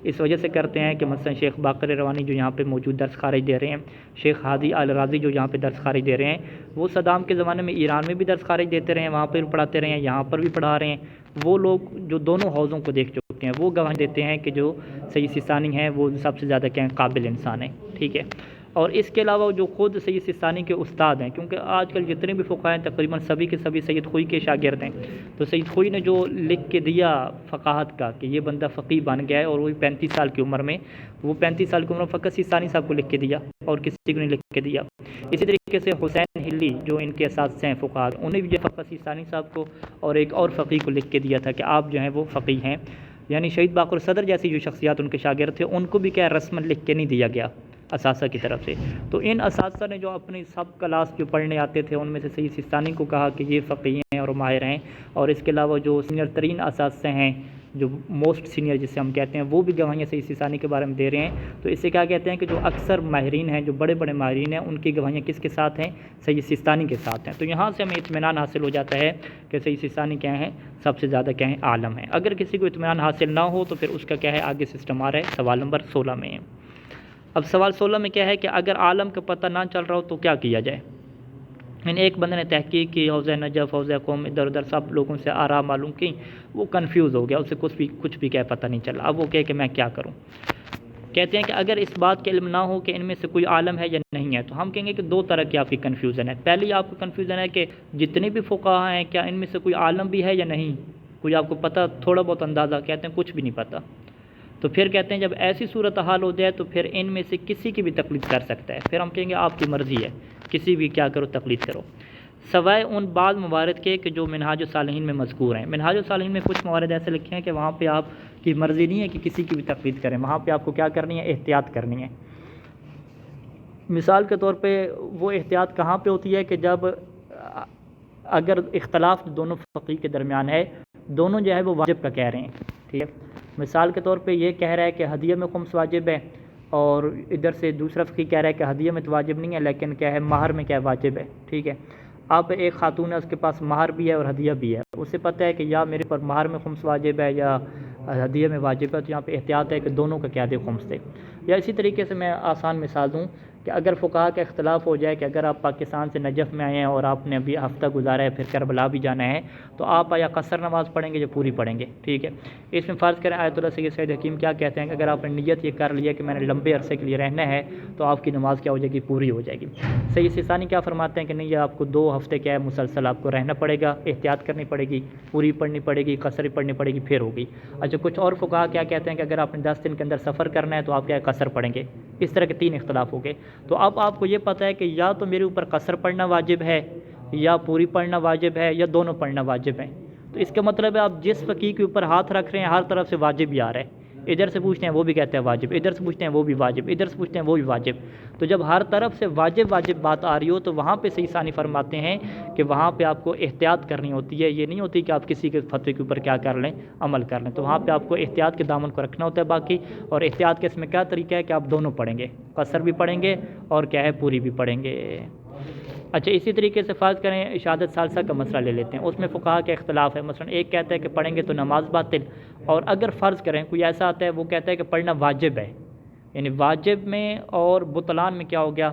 اس وجہ سے کرتے ہیں کہ مثلا شیخ باقر روانی جو یہاں پہ موجود درس خارج دے رہے ہیں، شیخ ہادی آل رازی جو یہاں پہ درس خارج دے رہے ہیں، وہ صدام کے زمانے میں ایران میں بھی درس خارج دیتے رہے ہیں، وہاں پہ بھی پڑھاتے رہے ہیں، یہاں پر بھی پڑھا رہے ہیں، وہ لوگ جو دونوں حوضوں کو دیکھ چکے ہیں وہ گواہی دیتے ہیں کہ جو سید سیستانی ہیں وہ سب سے زیادہ کیا قابل انسان ہیں۔ ٹھیک ہے. اور اس کے علاوہ جو خود سید سستانی کے استاد ہیں، کیونکہ آج کل جتنے بھی فقہاء ہیں تقریباً سبھی کے سبھی سید خوئی کے شاگرد ہیں، تو سید خوئی نے جو لکھ کے دیا فقاہت کا کہ یہ بندہ فقیہ بن گیا ہے، اور وہی 35 سال کی عمر میں، وہ 35 سال کی عمر میں فقط سستانی صاحب کو لکھ کے دیا اور کسی کو نہیں لکھ کے دیا. اسی طریقے سے حسین ہلی جو ان کے اساتذہ ہیں فقہاء، انہیں بھی فقط سستانی صاحب کو اور ایک اور فقیہ کو لکھ کے دیا تھا کہ آپ جو ہیں وہ فقیہ ہیں. یعنی شہید باقر صدر جیسی جو شخصیات ان کے شاگرد تھے، ان کو بھی کیا رسماً لکھ کے نہیں دیا گیا اساتذہ کی طرف سے. تو ان اساتذہ نے جو اپنی سب کلاس جو پڑھنے آتے تھے، ان میں سے سید سستانی کو کہا کہ یہ فقیہ ہیں اور ماہر ہیں، اور اس کے علاوہ جو سینئر ترین اساتذہ ہیں، جو موسٹ سینئر جسے ہم کہتے ہیں، وہ بھی گواہیاں سید سستانی کے بارے میں دے رہے ہیں. تو اس سے کیا کہتے ہیں کہ جو اکثر ماہرین ہیں، جو بڑے بڑے ماہرین ہیں، ان کی گواہیاں کس کے ساتھ ہیں؟ سید سستانی کے ساتھ ہیں. تو یہاں سے ہمیں اطمینان حاصل ہو جاتا ہے کہ سید سستانی کیا ہیں؟ سب سے زیادہ کیا ہیں؟ عالم ہیں. اگر کسی کو اطمینان حاصل نہ ہو تو پھر اس کا کیا ہے؟ آگے سسٹم آ رہا ہے سوال نمبر 16 میں. اب سوال 16 میں کیا ہے کہ اگر عالم کا پتہ نہ چل رہا ہو تو کیا کیا جائے؟ یعنی ایک بندے نے تحقیق کی، حوضہ نجف، حوضہ قوم، ادھر ادھر سب لوگوں سے آراء معلوم کی، وہ کنفیوز ہو گیا، اسے کچھ بھی کیا پتہ نہیں چلا. اب وہ کہے کہ میں کیا کروں؟ کہتے ہیں کہ اگر اس بات کا علم نہ ہو کہ ان میں سے کوئی عالم ہے یا نہیں ہے، تو ہم کہیں گے کہ دو طرح کی آپ کی کنفیوژن ہے. پہلی آپ کو کنفیوژن ہے کہ جتنے بھی فقہاء ہیں، کیا ان میں سے کوئی عالم بھی ہے یا نہیں؟ کوئی آپ کو پتہ تھوڑا بہت اندازہ؟ کہتے ہیں کچھ بھی نہیں پتہ. تو پھر کہتے ہیں جب ایسی صورتحال ہو جائے تو پھر ان میں سے کسی کی بھی تقلید کر سکتا ہے. پھر ہم کہیں گے آپ کی مرضی ہے، کسی بھی کیا کرو تقلید کرو، سوائے ان بعض موارد کے کہ جو منہاج الصالحین میں مذکور ہیں. منہاج الصالحین میں کچھ موارد ایسے لکھے ہیں کہ وہاں پہ آپ کی مرضی نہیں ہے کہ کسی کی بھی تقلید کریں، وہاں پہ آپ کو کیا کرنی ہے؟ احتیاط کرنی ہے. مثال کے طور پہ وہ احتیاط کہاں پہ ہوتی ہے کہ جب اگر اختلاف دونوں فقیہ کے درمیان ہے، دونوں جو ہے وہ واجب کا کہہ رہے ہیں، ٹھیک ہے. مثال کے طور پہ یہ کہہ رہا ہے کہ ہدیہ میں خمس واجب ہے، اور ادھر سے دوسرا فقیہ کہہ رہا ہے کہ ہدیہ میں تو واجب نہیں ہے لیکن کیا ہے؟ مہر میں کیا واجب ہے، ٹھیک ہے. اب ایک خاتون ہے، اس کے پاس مہر بھی ہے اور ہدیہ بھی ہے، اسے پتہ ہے کہ یا میرے پر مہر میں خمس واجب ہے یا ہدیہ میں واجب ہے، تو یہاں پہ احتیاط ہے کہ دونوں کا کیا دے؟ خمس دے. یا اسی طریقے سے میں آسان مثال دوں کہ اگر فقہاء کا اختلاف ہو جائے کہ اگر آپ پاکستان سے نجف میں آئے ہیں اور آپ نے ابھی ہفتہ گزارا ہے، پھر کربلا بھی جانا ہے، تو آپ یا قصر نماز پڑھیں گے یا پوری پڑھیں گے، ٹھیک ہے. اس میں فرض کریں آیت اللہ سید حکیم کیا کہتے ہیں کہ اگر آپ نے نیت یہ کر لیا کہ میں نے لمبے عرصے کے لیے رہنا ہے تو آپ کی نماز کیا ہو جائے گی؟ پوری ہو جائے گی. سید سستانی کیا فرماتے ہیں کہ نہیں، یہ آپ کو 2 ہفتے کیا ہے مسلسل آپ کو رہنا پڑے گا، احتیاط کرنی پڑے گی، پوری پڑھنی پڑے گی، قصر پڑھنی پڑے گی، پھر ہوگی. اچھا، کچھ اور فقہاء کیا کہتے ہیں کہ اگر آپ نے 10 دن کے اندر سفر کرنا ہے تو آپ کیا قصر پڑھیں گے. اس طرح کے 3 اختلاف ہو گئے. تو اب آپ کو یہ پتہ ہے کہ یا تو میرے اوپر قصر پڑھنا واجب ہے، یا پوری پڑھنا واجب ہے، یا دونوں پڑھنا واجب ہے. تو اس کا مطلب ہے آپ جس فقیہ کے اوپر ہاتھ رکھ رہے ہیں ہر طرف سے واجب ہی آ رہا ہے. ادھر سے پوچھتے ہیں وہ بھی کہتے ہیں واجب، ادھر سے پوچھتے ہیں وہ بھی واجب، ادھر سے پوچھتے ہیں وہ بھی واجب. تو جب ہر طرف سے واجب بات آ رہی ہو تو وہاں پہ سید ثانی فرماتے ہیں کہ وہاں پہ آپ کو احتیاط کرنی ہوتی ہے. یہ نہیں ہوتی کہ آپ کسی کے فتوے کے اوپر کیا کر لیں؟ عمل کر لیں. تو وہاں پہ آپ کو احتیاط کے دامن کو رکھنا ہوتا ہے باقی. اور احتیاط کے اس میں کیا طریقہ ہے کہ آپ دونوں پڑھیں گے، قصر بھی پڑھیں گے اور کیا ہے؟ پوری بھی پڑھیں گے. اچھا، اسی طریقے سے فرض کریں شہادت ثالثہ کا مسئلہ لے لیتے ہیں. اس میں فقہاء کا اختلاف ہے. مثلا ایک کہتا ہے کہ پڑھیں گے تو نماز باطل، اور اگر فرض کریں کوئی ایسا آتا ہے وہ کہتا ہے کہ پڑھنا واجب ہے، یعنی واجب میں اور بطلان میں کیا ہو گیا؟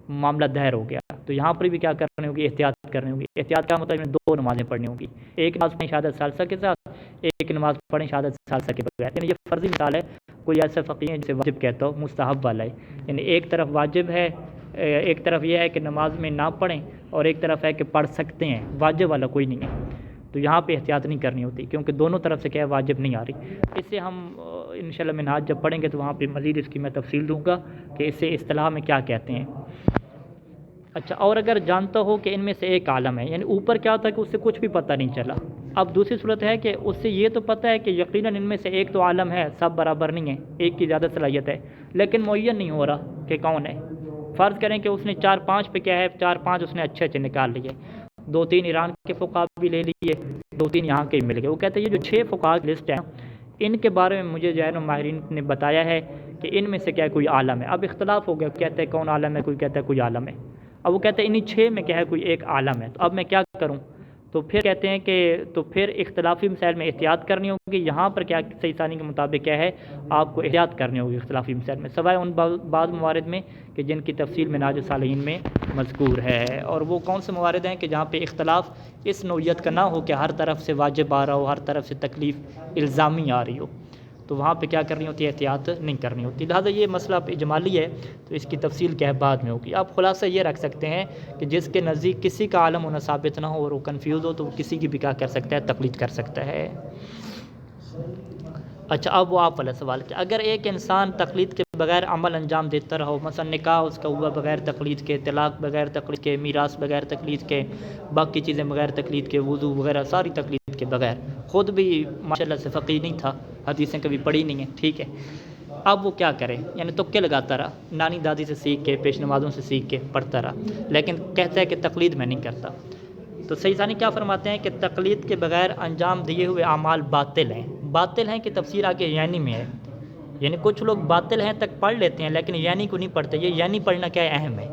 معاملہ دہر ہو گیا. تو یہاں پر بھی کیا کرنی ہوگی؟ احتیاط کرنی ہوگی. احتیاط کا مطلب 2 نمازیں پڑھنی ہوگی، ایک نماز پڑھیں شہادت ثالثہ کے ساتھ، ایک نماز پڑھیں شہادت ثالثہ کے بغیر. یعنی یہ فرضی مثال ہے. کوئی ایسا فقیہ ہے جسے واجب کہتا ہو، مستحب والا ہے. یعنی ایک طرف واجب ہے، ایک طرف یہ ہے کہ نماز میں نہ پڑھیں، اور ایک طرف ہے کہ پڑھ سکتے ہیں، واجب والا کوئی نہیں ہے. تو یہاں پہ احتیاط نہیں کرنی ہوتی کیونکہ دونوں طرف سے کیا ہے؟ واجب نہیں آ رہی. اس سے ہم انشاءاللہ منہاج جب پڑھیں گے تو وہاں پہ مزید اس کی میں تفصیل دوں گا کہ اس سے اصطلاح میں کیا کہتے ہیں. اچھا، اور اگر جانتا ہو کہ ان میں سے ایک عالم ہے، یعنی اوپر کیا ہوتا ہے کہ اس سے کچھ بھی پتہ نہیں چلا. اب دوسری صورت ہے کہ اس سے یہ تو پتہ ہے کہ یقیناً ان میں سے ایک تو عالم ہے، سب برابر نہیں ہیں، ایک کی زیادہ صلاحیت ہے، لیکن معین نہیں ہو رہا کہ کون ہے. فرض کریں کہ اس نے 4-5 پہ کیا ہے؟ 4-5 اس نے اچھے نکال لیے، 2-3 ایران کے فقہاء بھی لے لیے، 2-3 یہاں کے مل گئے. وہ کہتے ہیں یہ جو 6 فقہاء کی لسٹ ہے ان کے بارے میں مجھے جو ہے نا ماہرین نے بتایا ہے کہ ان میں سے کیا کوئی عالم ہے. اب اختلاف ہو گیا، کہتے ہیں کون عالم ہے، کوئی کہتا ہے کوئی عالم ہے. اب وہ کہتے ہیں انہی 6 میں کیا ہے؟ کوئی ایک عالم ہے. تو اب میں کیا کروں؟ تو پھر کہتے ہیں کہ تو پھر اختلافی مسائل میں احتیاط کرنی ہوگی. یہاں پر کیا سید ثانی کے مطابق کیا ہے؟ آپ کو احتیاط کرنی ہوگی اختلافی مسائل میں، سوائے ان بعض موارد میں کہ جن کی تفصیل منہاج الصالحین میں مذکور ہے. اور وہ کون سے موارد ہیں کہ جہاں پہ اختلاف اس نوعیت کا نہ ہو کہ ہر طرف سے واجب آ رہا ہو، ہر طرف سے تکلیف الزامی آ رہی ہو. تو وہاں پہ کیا کرنی ہوتی ہے؟ احتیاط نہیں کرنی ہوتی. لہٰذا یہ مسئلہ اجمالی ہے تو اس کی تفصیل کیا ہے بعد میں ہوگی. آپ خلاصہ یہ رکھ سکتے ہیں کہ جس کے نزدیک کسی کا عالم ہونا ثابت نہ ہو اور وہ کنفیوز ہو تو وہ کسی کی بھی کیا کر سکتا ہے؟ تقلید کر سکتا ہے. اچھا اب وہ آپ والا سوال کہ اگر ایک انسان تقلید کے بغیر عمل انجام دیتا رہا ہو، مثلا نکاح اس کا ہوا بغیر تقلید کے، طلاق بغیر تقلید کے، میراث بغیر تقلید کے، باقی چیزیں بغیر تقلید کے، وضو وغیرہ ساری تقلید کے بغیر، خود بھی ماشاءاللہ سے فقیہ نہیں تھا، حدیثیں کبھی پڑھی نہیں ہیں، ٹھیک ہے، اب وہ کیا کرے؟ یعنی تکے لگاتا رہا، نانی دادی سے سیکھ کے، پیش نمازوں سے سیکھ کے پڑھتا رہا، لیکن کہتا ہے کہ تقلید میں نہیں کرتا. تو صحیح ثانی کیا فرماتے ہیں کہ تقلید کے بغیر انجام دیے ہوئے اعمال باطل ہیں. باطل ہیں کہ تفسیر آگے یعنی میں ہے، یعنی کچھ لوگ باطل ہیں تک پڑھ لیتے ہیں لیکن یعنی کو نہیں پڑھتے. یہ یعنی پڑھنا کیا اہم ہے.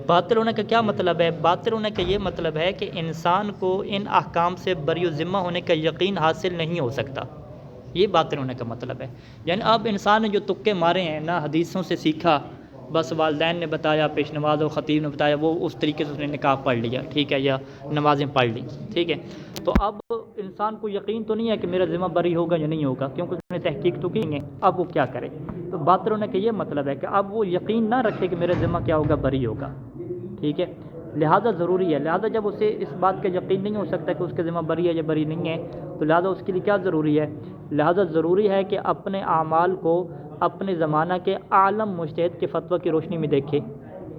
باطل ہونے کا کیا مطلب ہے؟ باطل ہونے کا یہ مطلب ہے کہ انسان کو ان احکام سے بری و ذمہ ہونے کا یقین حاصل نہیں ہو سکتا. یہ باطل ہونے کا مطلب ہے. یعنی اب انسان نے جو تکے مارے ہیں، نہ حدیثوں سے سیکھا، بس والدین نے بتایا، پیش نماز و خطیب نے بتایا، وہ اس طریقے سے اس نے نکاح پڑھ لیا، ٹھیک ہے، یا نمازیں پڑھ لی، ٹھیک ہے. تو اب انسان کو یقین تو نہیں ہے کہ میرا ذمہ بری ہوگا یا نہیں ہوگا، کیونکہ اس نے تحقیق تو کی ہے. اب وہ کیا کرے؟ تو باطل ہونے کا یہ مطلب ہے کہ اب وہ یقین نہ رکھے کہ میرا ذمہ کیا ہوگا؟ بری ہوگا، ٹھیک ہے. لہذا ضروری ہے، لہذا جب اسے اس بات کا یقین نہیں ہو سکتا کہ اس کے ذمہ بری ہے یا بری نہیں ہے، تو لہذا اس کے لیے کیا ضروری ہے؟ لہذا ضروری ہے کہ اپنے اعمال کو اپنے زمانہ کے عالم مجتہد کے فتویٰ کی روشنی میں دیکھے.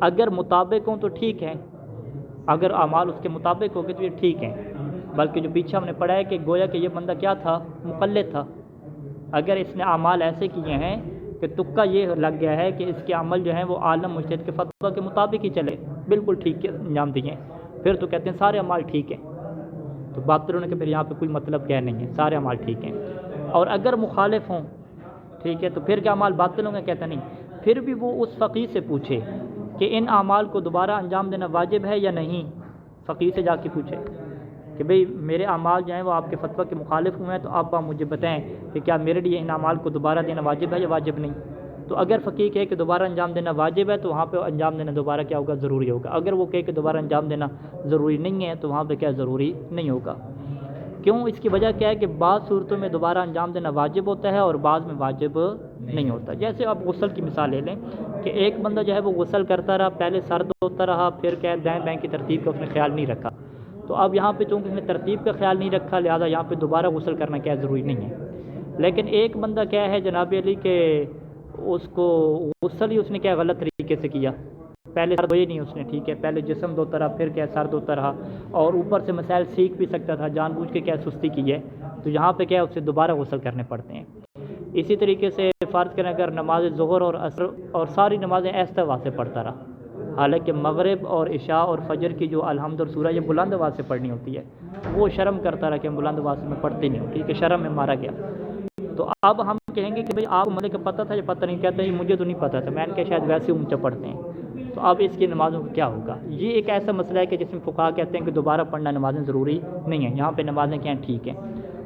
اگر مطابق ہوں تو ٹھیک ہے، اگر اعمال اس کے مطابق ہو گئے تو یہ ٹھیک ہے. بلکہ جو پیچھے ہم نے پڑھا ہے کہ گویا کہ یہ بندہ کیا تھا؟ مقلد تھا. اگر اس نے اعمال ایسے کیے ہیں کہ تکا یہ لگ گیا ہے کہ اس کے عمل جو ہیں وہ عالم مجتہد کے فتویٰ کے مطابق ہی چلے، بالکل ٹھیک ہے انجام دیے، پھر تو کہتے ہیں سارے اعمال ٹھیک ہیں. تو باطل ہونے کے پھر یہاں پہ کوئی مطلب کیا نہیں ہے، سارے اعمال ٹھیک ہیں. اور اگر مخالف ہوں، ٹھیک ہے، تو پھر کیا اعمال باطل ہوں گے؟ کہتا نہیں. پھر بھی وہ اس فقیہ سے پوچھے کہ ان اعمال کو دوبارہ انجام دینا واجب ہے یا نہیں. فقیہ سے جا کے پوچھے کہ بھئی میرے اعمال جو ہیں وہ آپ کے فتویٰ کے مخالف ہوئے ہیں، تو آپ مجھے بتائیں کہ کیا میرے لیے ان اعمال کو دوبارہ دینا واجب ہے یا واجب نہیں. تو اگر فقیہ کہے کہ دوبارہ انجام دینا واجب ہے تو وہاں پہ انجام دینا دوبارہ کیا ہوگا؟ ضروری ہوگا. اگر وہ کہے کہ دوبارہ انجام دینا ضروری نہیں ہے تو وہاں پہ کیا ضروری نہیں ہوگا. کیوں؟ اس کی وجہ کیا ہے کہ بعض صورتوں میں دوبارہ انجام دینا واجب ہوتا ہے اور بعض میں واجب نہیں ہوتا. جیسے آپ غسل کی مثال لے لیں کہ ایک بندہ جو ہے وہ غسل کرتا رہا، پہلے سر دھوتا رہا، پھر کیا دائیں بائیں کی ترتیب کا اس نے خیال نہیں رکھا. تو اب یہاں پہ چونکہ اس نے ترتیب کا خیال نہیں رکھا، لہٰذا یہاں پہ دوبارہ غسل کرنا کیا ضروری نہیں ہے. لیکن ایک بندہ کیا ہے جناب علی کہ اس کو غسل ہی اس نے کیا غلط طریقے سے کیا، پہلے سر دھوئے نہیں اس نے، ٹھیک ہے، پہلے جسم دھوتا رہا، پھر کیا سر دھوتا رہا، اور اوپر سے مسائل سیکھ بھی سکتا تھا، جان بوجھ کے کیا سستی کی ہے، تو یہاں پہ کیا اسے دوبارہ غسل کرنے پڑتے ہیں. اسی طریقے سے فرض کریں اگر نماز ظہر اور عصر اور ساری نمازیں ایسے آواز سے پڑھتا رہا، حالانکہ مغرب اور عشاء اور فجر کی جو الحمد اور سورہ یہ بلند آواز سے پڑھنی ہوتی ہے، وہ شرم کرتا رہا کہ ہم بلند آواز میں پڑھتے نہیں ہوں، ٹھیک ہے، شرم میں مارا گیا. تو اب ہم کہیں گے کہ بھئی آپ مجھے پتہ تھا یا پتہ نہیں؟ کہتے ہیں مجھے تو نہیں پتہ تھا، میں نے کہا شاید ویسے اونچا پڑھتے ہیں. تو اب اس کی نمازوں کا کیا ہوگا؟ یہ ایک ایسا مسئلہ ہے کہ جس میں فقہا کہتے ہیں کہ دوبارہ پڑھنا نمازیں ضروری نہیں ہیں، یہاں پہ نمازیں کیا ہیں؟ ٹھیک ہیں.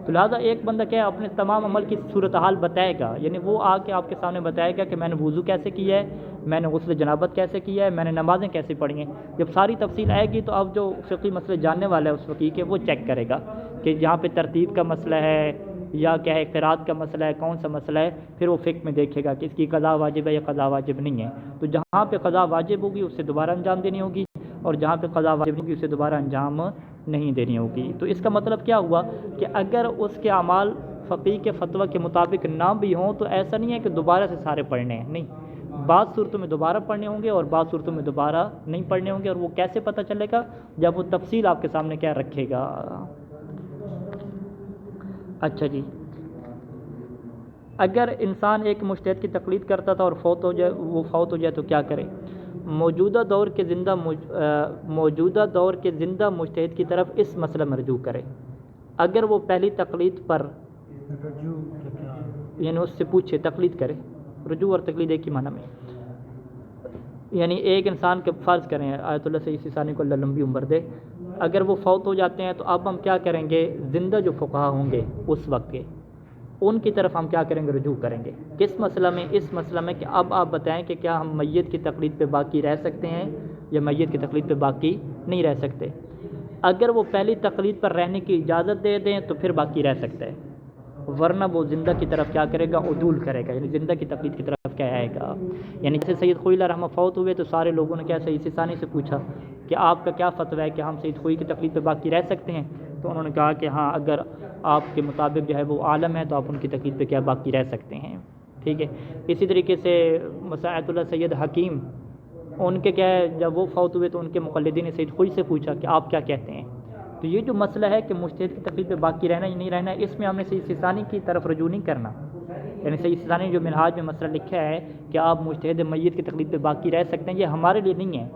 تو لہٰذا ایک بندہ کیا ہے اپنے تمام عمل کی صورتحال بتائے گا، یعنی وہ آ کے آپ کے سامنے بتائے گا کہ میں نے وضو کیسے کیا ہے، میں نے غسل جنابت کیسے کیا ہے، میں نے نمازیں کیسے پڑھی ہیں. جب ساری تفصیل آئے گی تو اب جو فقہی مسئلے جاننے والا ہے اس فقیہ کے، وہ چیک کرے گا کہ یہاں پہ ترتیب کا مسئلہ ہے یا کیا ہے، قرات کا مسئلہ ہے، کون سا مسئلہ ہے. پھر وہ فقہ میں دیکھے گا کہ اس کی قضا واجب ہے یا قضا واجب نہیں ہے. تو جہاں پہ قضا واجب ہوگی اس سے دوبارہ انجام دینی ہوگی، اور جہاں پہ قضا واجب نہیں ہوگی اسے دوبارہ انجام نہیں دینی ہوگی. تو اس کا مطلب کیا ہوا کہ اگر اس کے اعمال فقیہ کے فتویٰ کے مطابق نہ بھی ہوں تو ایسا نہیں ہے کہ دوبارہ سے سارے پڑھنے ہیں، نہیں، بعض صورتوں میں دوبارہ پڑھنے ہوں گے اور بعض صورتوں میں دوبارہ نہیں پڑھنے ہوں گے. اور وہ کیسے پتہ چلے گا؟ جب وہ تفصیل آپ کے سامنے کیا رکھے گا. اچھا جی، اگر انسان ایک مجتہد کی تقلید کرتا تھا اور فوت ہو جائے تو کیا کرے؟ موجودہ دور کے زندہ مجتہد کی طرف اس مسئلہ میں رجوع کرے. اگر وہ پہلی تقلید پر یعنی اس سے پوچھے، تقلید کرے، رجوع اور تقلید ایک ہی معنی میں. یعنی ایک انسان کے فرض کریں آیت اللہ سید ثانی کو اللہ لمبی عمر دے، اگر وہ فوت ہو جاتے ہیں تو اب ہم کیا کریں گے؟ زندہ جو فقہا ہوں گے اس وقت کے، ان کی طرف ہم کیا کریں گے؟ رجوع کریں گے. کس مسئلہ میں؟ اس مسئلہ میں کہ اب آپ بتائیں کہ کیا ہم میت کی تقلید پہ باقی رہ سکتے ہیں یا میت کی تقلید پہ باقی نہیں رہ سکتے. اگر وہ پہلی تقلید پر رہنے کی اجازت دے دیں تو پھر باقی رہ سکتا ہے، ورنہ وہ زندہ کی طرف کیا کرے گا؟ عدول کرے گا، یعنی زندہ کی تقلید کی طرف کیا آئے گا؟ یعنی جیسے سید خوئی علیہ رحمہ فوت ہوئے تو سارے لوگوں نے کیا سید سستانی سے پوچھا کہ آپ کا کیا فتویٰ ہے کہ ہم سید خوئی کی تقلید پہ باقی رہ سکتے ہیں؟ تو انہوں نے کہا کہ ہاں، اگر آپ کے مطابق جو ہے وہ عالم ہے تو آپ ان کی تقلید پہ کیا باقی رہ سکتے ہیں، ٹھیک ہے۔ اسی طریقے سے مساعد اللہ سید حکیم، ان کے کیا ہے، جب وہ فوت ہوئے تو ان کے مقلدین نے سید خوئی سے پوچھا کہ آپ کیا کہتے ہیں؟ تو یہ جو مسئلہ ہے کہ مجتہد کی تقلید پہ باقی رہنا یا نہیں رہنا، اس میں ہم نے سید سستانی کی طرف رجوع نہیں کرنا، یعنی سید سستانی نے جو منہاج میں مسئلہ لکھا ہے کہ آپ مجتہد میت کی تقلید پہ باقی رہ سکتے ہیں، یہ ہمارے لیے نہیں ہے،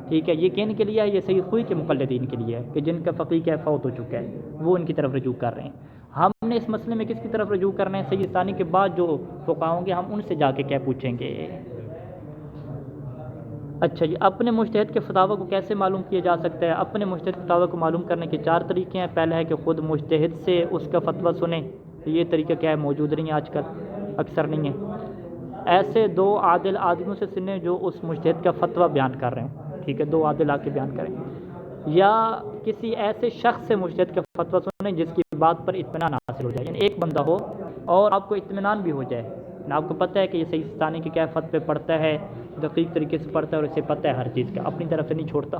ٹھیک ہے۔ یہ کن کے لیے ہے؟ یہ سید خوئی کے مقلدین کے لیے ہے کہ جن کا فقیہ کیا فوت ہو چکا ہے، وہ ان کی طرف رجوع کر رہے ہیں۔ ہم نے اس مسئلے میں کس کی طرف رجوع کرنا ہے؟ سید سستانی کے بعد جو فقہا ہوں گے ہم ان سے جا کے کیا پوچھیں گے۔ اچھا جی، اپنے مجتہد کے فتاوی کو کیسے معلوم کیا جا سکتا ہے؟ اپنے مجتہد کے فتاوی کو معلوم کرنے کے 4 طریقے ہیں۔ پہلا ہے کہ خود مجتہد سے اس کا فتویٰ سنیں، یہ طریقہ کیا ہے؟ موجود نہیں ہے آج کل، اکثر نہیں ہے۔ ایسے 2 عادل آدمیوں سے سنیں جو اس مجتہد کا فتویٰ بیان کر رہے ہیں، ٹھیک ہے، 2 عادل آ کے بیان کریں، یا کسی ایسے شخص سے مجتہد کا فتویٰ سنیں جس کی بات پر اطمینان حاصل ہو جائے، یعنی ایک بندہ ہو اور آپ کو اطمینان بھی ہو جائے، یعنی آپ کو پتہ ہے کہ یہ سید سستانی کے کیا فتوے پڑھتا ہے، دقیق طریقے سے پڑھتا ہے اور اسے پتہ ہے ہر چیز کا، اپنی طرف سے نہیں چھوڑتا۔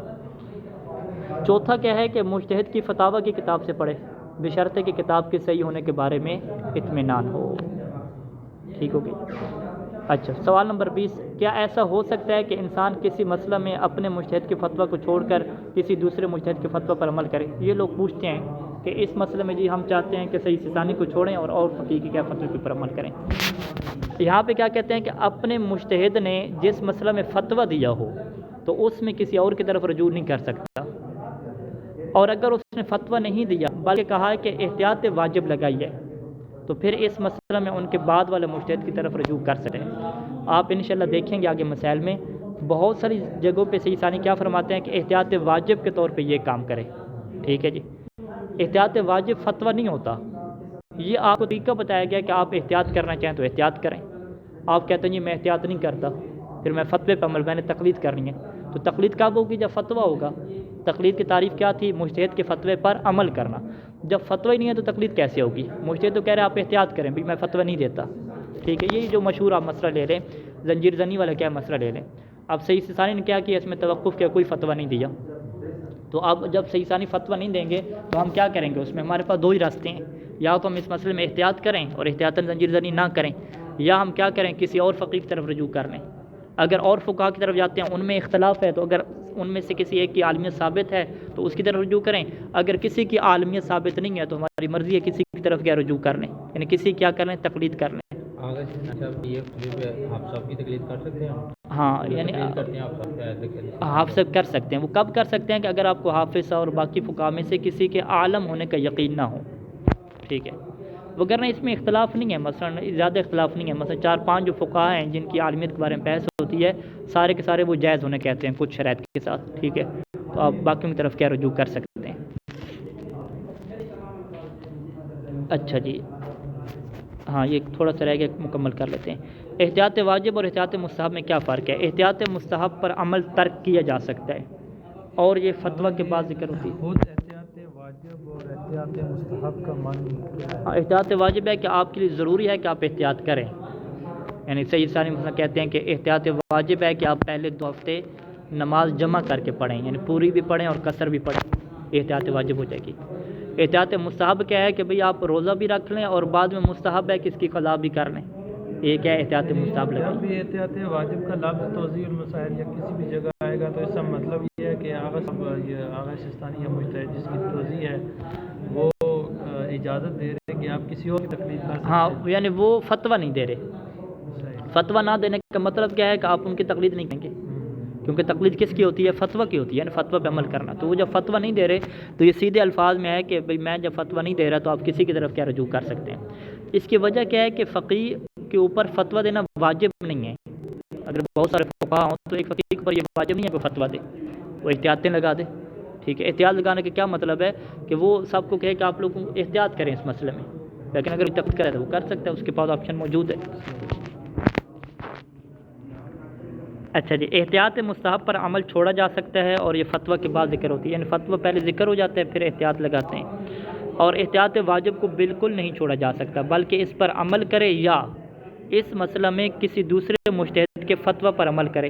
چوتھا کیا ہے کہ مجتہد کی فتاوی کی کتاب سے پڑھے، بشرطے کہ کتاب کے صحیح ہونے کے بارے میں اطمینان ہو، ٹھیک ہو گئی۔ اچھا، سوال نمبر 20، کیا ایسا ہو سکتا ہے کہ انسان کسی مسئلہ میں اپنے مجتہد کے فتویٰ کو چھوڑ کر کسی دوسرے مجتہد کے فتویٰ پر عمل کرے؟ یہ لوگ پوچھتے ہیں کہ اس مسئلے میں جی ہم چاہتے ہیں کہ سید سستانی کو چھوڑیں اور فقیہ کے کیا فتوے کے پر عمل کریں۔ یہاں پہ کیا کہتے ہیں کہ اپنے مجتہد نے جس مسئلہ میں فتویٰ دیا ہو تو اس میں کسی اور کی طرف رجوع نہیں کر سکتا، اور اگر اس نے فتویٰ نہیں دیا بلکہ کہا ہے کہ احتیاط واجب لگائی ہے تو پھر اس مسئلہ میں ان کے بعد والے مجتہد کی طرف رجوع کر سکتے ہیں۔ آپ انشاءاللہ دیکھیں گے آگے مسائل میں بہت ساری جگہوں پہ سید ثانی کیا فرماتے ہیں کہ احتیاط واجب کے طور پہ یہ کام کرے، ٹھیک ہے جی۔ احتیاط واجب فتویٰ نہیں ہوتا، یہ آپ کو طریقہ بتایا گیا کہ آپ احتیاط کرنا چاہیں تو احتیاط کریں۔ آپ کہتے ہیں جی میں احتیاط نہیں کرتا، پھر میں فتوے پہ عمل، میں نے تقلید کرنی ہے، تو تقلید کب ہوگی؟ جب فتویٰ ہوگا۔ تقلید کی تعریف کیا تھی؟ مجتہد کے فتوے پر عمل کرنا۔ جب فتویٰ ہی نہیں ہے تو تقلید کیسے ہوگی؟ مجتہد تو کہہ رہے ہیں آپ احتیاط کریں، بھی میں فتویٰ نہیں دیتا، ٹھیک ہے۔ یہ جو مشہور آپ مسئلہ لے لیں، زنجیر زنی والا کیا مسئلہ لے لیں، اب سید ثانی نے کیا کیا؟ اس میں توقف کیا، کوئی فتویٰ نہیں دیا، تو اب جب سید ثانی فتویٰ نہیں دیں گے تو ہم کیا کریں گے؟ اس میں ہمارے پاس 2 ہی راستے ہیں، یا تو ہم اس مسئلے میں احتیاط کریں اور احتیاطاً زنجیر زنی نہ کریں، یا ہم کیا کریں؟ کسی اور فقیہ کی طرف رجوع کر لیں۔ اگر اور فقہا کی طرف جاتے ہیں ان میں اختلاف ہے تو اگر ان میں سے کسی ایک کی عالمیت ثابت ہے تو اس کی طرف رجوع کریں، اگر کسی کی عالمیت ثابت نہیں ہے تو ہماری مرضی ہے کسی کی طرف کیا رجوع کر لیں، یعنی کسی کیا کر لیں؟ تقلید کر لیں۔ آپ سب کی تقلید کر سکتے ہیں؟ ہاں، یعنی حافظ کر سکتے ہیں۔ وہ کب کر سکتے ہیں؟ کہ اگر آپ کو حافظ اور باقی فقہا میں سے کسی کے عالم ہونے کا یقین نہ ہو، ٹھیک ہے۔ وگرنہ اس میں اختلاف نہیں ہے، مثلا زیادہ اختلاف نہیں ہے، مثلا 4-5 جو فقہا ہیں جن کی عالمیت کے بارے میں بحث ہوتی ہے، سارے کے سارے وہ جائز ہونے کہتے ہیں کچھ شرائط کے ساتھ، ٹھیک ہے، تو آپ باقیوں کی طرف کیا رجوع کر سکتے ہیں۔ اچھا جی، ہاں یہ تھوڑا سا رہ گیا، مکمل کر لیتے ہیں۔ احتیاط واجب اور احتیاط مستحب میں کیا فرق ہے؟ احتیاط مستحب پر عمل ترک کیا جا سکتا ہے اور یہ فتویٰ کے بعد ذکر ہوتی ہے۔ خود احتیاط واجب اور احتیاط مستحب کا معنی احتیاط واجب ہے کہ آپ کے لیے ضروری ہے کہ آپ احتیاط کریں، یعنی سید ثانی مثلا کہتے ہیں کہ احتیاط واجب ہے کہ آپ پہلے 2 ہفتے نماز جمع کر کے پڑھیں، یعنی پوری بھی پڑھیں اور قصر بھی پڑھیں، احتیاط واجب ہو جائے گی۔ احتیاط مستحب کیا ہے کہ بھئی آپ روزہ بھی رکھ لیں اور بعد میں مستحب ہے کہ اس کی قضا بھی کر لیں، یہ کیا ہے؟ احتیاط مستحب جب لگیں۔ بھی احتیاط واجب کا لفظ توضیح المسائل یا کسی بھی جگہ آئے گا تو اس کا مطلب یہ ہے کہ آغا سستانی یا مجتہد جس کی توضیح ہے وہ اجازت دے رہے ہیں کہ آپ کسی اور کی تقلید کر سکتے ہیں۔ ہاں، یعنی وہ فتویٰ نہیں دے رہے۔ فتویٰ نہ دینے کا مطلب کیا ہے؟ کہ آپ ان کی تقلید نہیں کریں گے، کیونکہ تقلید کس کی ہوتی ہے؟ فتویٰ کی ہوتی ہے، یعنی فتویٰ پہ عمل کرنا۔ تو وہ جب فتویٰ نہیں دے رہے تو یہ سیدھے الفاظ میں ہے کہ بھئی میں جب فتویٰ نہیں دے رہا تو آپ کسی کی طرف کیا رجوع کر سکتے ہیں۔ اس کی وجہ کیا ہے کہ فقیہ کے اوپر فتویٰ دینا واجب نہیں ہے۔ اگر بہت سارے فقہا ہوں تو ایک فقیہ کے اوپر یہ واجب نہیں ہے کہ فتویٰ دے، وہ احتیاطیں لگا دے، ٹھیک ہے۔ احتیاط لگانے کا کیا مطلب ہے؟ کہ وہ سب کو کہے کہ آپ لوگوں احتیاط کریں اس مسئلے میں، لیکن اگر تقلید کرے تو وہ کر سکتا ہے، اس کے پاس آپشن موجود ہے۔ اچھا جی، احتیاط مستحب پر عمل چھوڑا جا سکتا ہے اور یہ فتویٰ کے بعد ذکر ہوتی ہے، یعنی فتویٰ پہلے ذکر ہو جاتا ہے پھر احتیاط لگاتے ہیں۔ اور احتیاط واجب کو بالکل نہیں چھوڑا جا سکتا، بلکہ اس پر عمل کرے یا اس مسئلہ میں کسی دوسرے مجتہد کے فتویٰ پر عمل کرے،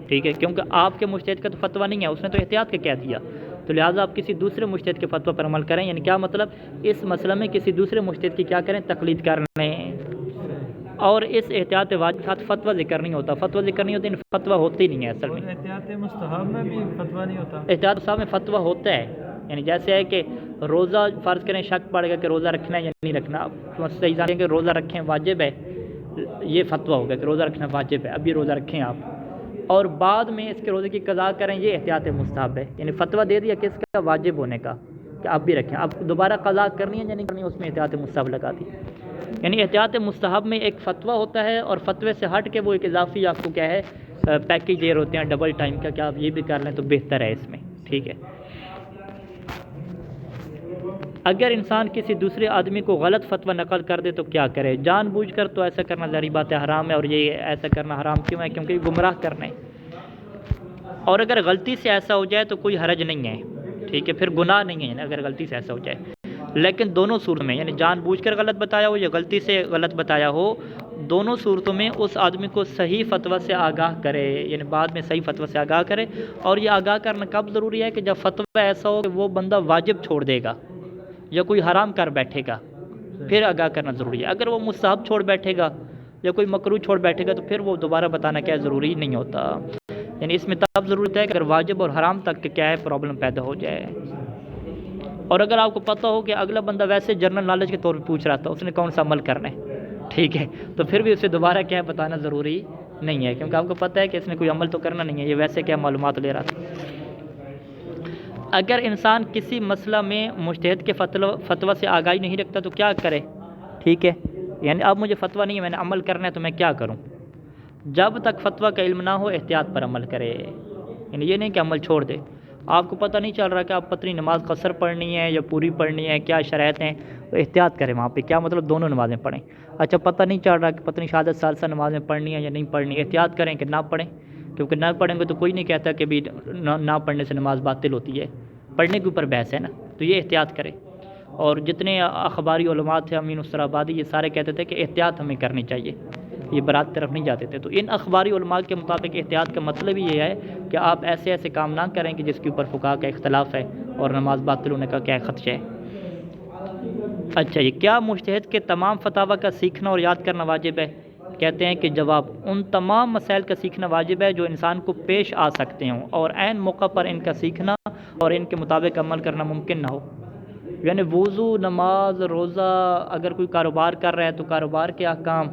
ٹھیک ہے، کیونکہ آپ کے مجتہد کا تو فتویٰ نہیں ہے، اس نے تو احتیاط کا کہہ دیا، تو لہٰذا آپ کسی دوسرے مجتہد کے فتویٰ پر عمل کریں، یعنی کیا مطلب، اس مسئلہ میں کسی دوسرے مجتہد کی کیا کریں، تقلید کر لیں۔ اور اس احتیاط واجب کے ساتھ فتویٰ ذکر نہیں ہوتا، فتویٰ ذکر نہیں ہوتا، فتویٰ ہوتے ہی نہیں ہے اصل میں۔ احتیاط مستحب میں بھی فتویٰ نہیں ہوتا؟ احتیاط مستحب میں فتویٰ ہوتا ہے، یعنی جیسے ہے کہ روزہ فرض کریں، شک پڑے گا کہ روزہ رکھنا ہے یا نہیں رکھنا، آپ صحیح جانیں کہ روزہ رکھیں واجب ہے، یہ فتویٰ ہوگا کہ روزہ رکھنا واجب ہے، اب یہ روزہ رکھیں آپ، اور بعد میں اس کے روزے کی قضا کریں، یہ احتیاط مستحب ہے، یعنی فتویٰ دے دیا کس کا، واجب ہونے کا، کہ آپ بھی رکھیں، اب دوبارہ قضا کرنی ہے یا نہیں کرنی ہے، اس میں احتیاط مستحب لگا دی۔ یعنی احتیاط مستحب میں ایک فتویٰ ہوتا ہے، اور فتوے سے ہٹ کے وہ ایک اضافی آپ کو کیا ہے پیکیج دے ہوتے ہیں ڈبل ٹائم کا، کہ آپ یہ بھی کر لیں تو بہتر ہے اس میں، ٹھیک ہے۔ اگر انسان کسی دوسرے آدمی کو غلط فتویٰ نقل کر دے تو کیا کرے؟ جان بوجھ کر تو ایسا کرنا ظاہری بات ہے حرام ہے، اور یہ ایسا کرنا حرام کیوں ہے؟ کیونکہ یہ گمراہ کرنا ہے، اور اگر غلطی سے ایسا ہو جائے تو کوئی حرج نہیں ہے، ٹھیک ہے، پھر گناہ نہیں ہے، یعنی اگر غلطی سے ایسا ہو جائے، لیکن دونوں صورت میں، یعنی جان بوجھ کر غلط بتایا ہو یا غلطی سے غلط بتایا ہو، دونوں صورتوں میں اس آدمی کو صحیح فتویٰ سے آگاہ کرے، یعنی بعد میں صحیح فتویٰ سے آگاہ کرے، اور یہ آگاہ کرنا کب ضروری ہے؟ کہ جب فتویٰ ایسا ہو کہ وہ بندہ واجب چھوڑ دے گا یا کوئی حرام کر بیٹھے گا، پھر آگاہ کرنا ضروری ہے۔ اگر وہ مستحب چھوڑ بیٹھے گا یا کوئی مکروہ چھوڑ بیٹھے گا تو پھر وہ دوبارہ بتانا کیا ضروری نہیں ہوتا، یعنی اس میں تب ضرورت ہے کہ اگر واجب اور حرام تک کہ کیا ہے پرابلم پیدا ہو جائے، اور اگر آپ کو پتہ ہو کہ اگلا بندہ ویسے جنرل نالج کے طور پہ پوچھ رہا تھا، اس نے کون سا عمل کرنا ہے، ٹھیک ہے، تو پھر بھی اسے دوبارہ کیا ہے بتانا ضروری نہیں ہے، کیونکہ آپ کو پتہ ہے کہ اس نے کوئی عمل تو کرنا نہیں ہے، یہ ویسے کیا معلومات لے رہا تھا۔ اگر انسان کسی مسئلہ میں مجتہد کے فتویٰ سے آگاہی نہیں رکھتا تو کیا کرے؟ ٹھیک ہے، یعنی اب مجھے فتویٰ نہیں ہے، میں نے عمل کرنا ہے تو میں کیا کروں؟ جب تک فتویٰ کا علم نہ ہو احتیاط پر عمل کرے، یعنی یہ نہیں کہ عمل چھوڑ دے، آپ کو پتہ نہیں چل رہا کہ آپ پتنی نماز قصر پڑھنی ہے یا پوری پڑھنی ہے، کیا شرائط ہیں، تو احتیاط کریں وہاں پہ، کیا مطلب دونوں نمازیں پڑھیں۔ اچھا پتہ نہیں چل رہا کہ پتنی شہادت ثالثہ نمازیں پڑھنی ہے یا نہیں پڑھنی، احتیاط کریں کہ نہ پڑھیں، کیونکہ نہ پڑھیں گے تو کوئی نہیں کہتا کہ بھی نہ پڑھنے سے نماز باطل ہوتی ہے، پڑھنے کے اوپر بحث ہے نا، تو یہ احتیاط کریں۔ اور جتنے اخباری علماء تھے، امین السر آبادی، یہ سارے کہتے تھے کہ احتیاط ہمیں کرنی چاہیے، یہ برات طرف نہیں جاتے تھے، تو ان اخباری علماء کے مطابق احتیاط کا مطلب ہی یہ ہے کہ آپ ایسے ایسے کام نہ کریں کہ جس کے اوپر فقہاء کا اختلاف ہے اور نماز باطل ہونے کا کیا خدشہ ہے۔ اچھا، یہ کیا مجتہد کے تمام فتاویٰ کا سیکھنا اور یاد کرنا واجب ہے؟ کہتے ہیں کہ جواب، ان تمام مسائل کا سیکھنا واجب ہے جو انسان کو پیش آ سکتے ہوں، اور عین موقع پر ان کا سیکھنا اور ان کے مطابق عمل کرنا ممکن نہ ہو، یعنی وضو، نماز، روزہ، اگر کوئی کاروبار کر رہا ہے تو کاروبار کے احکام،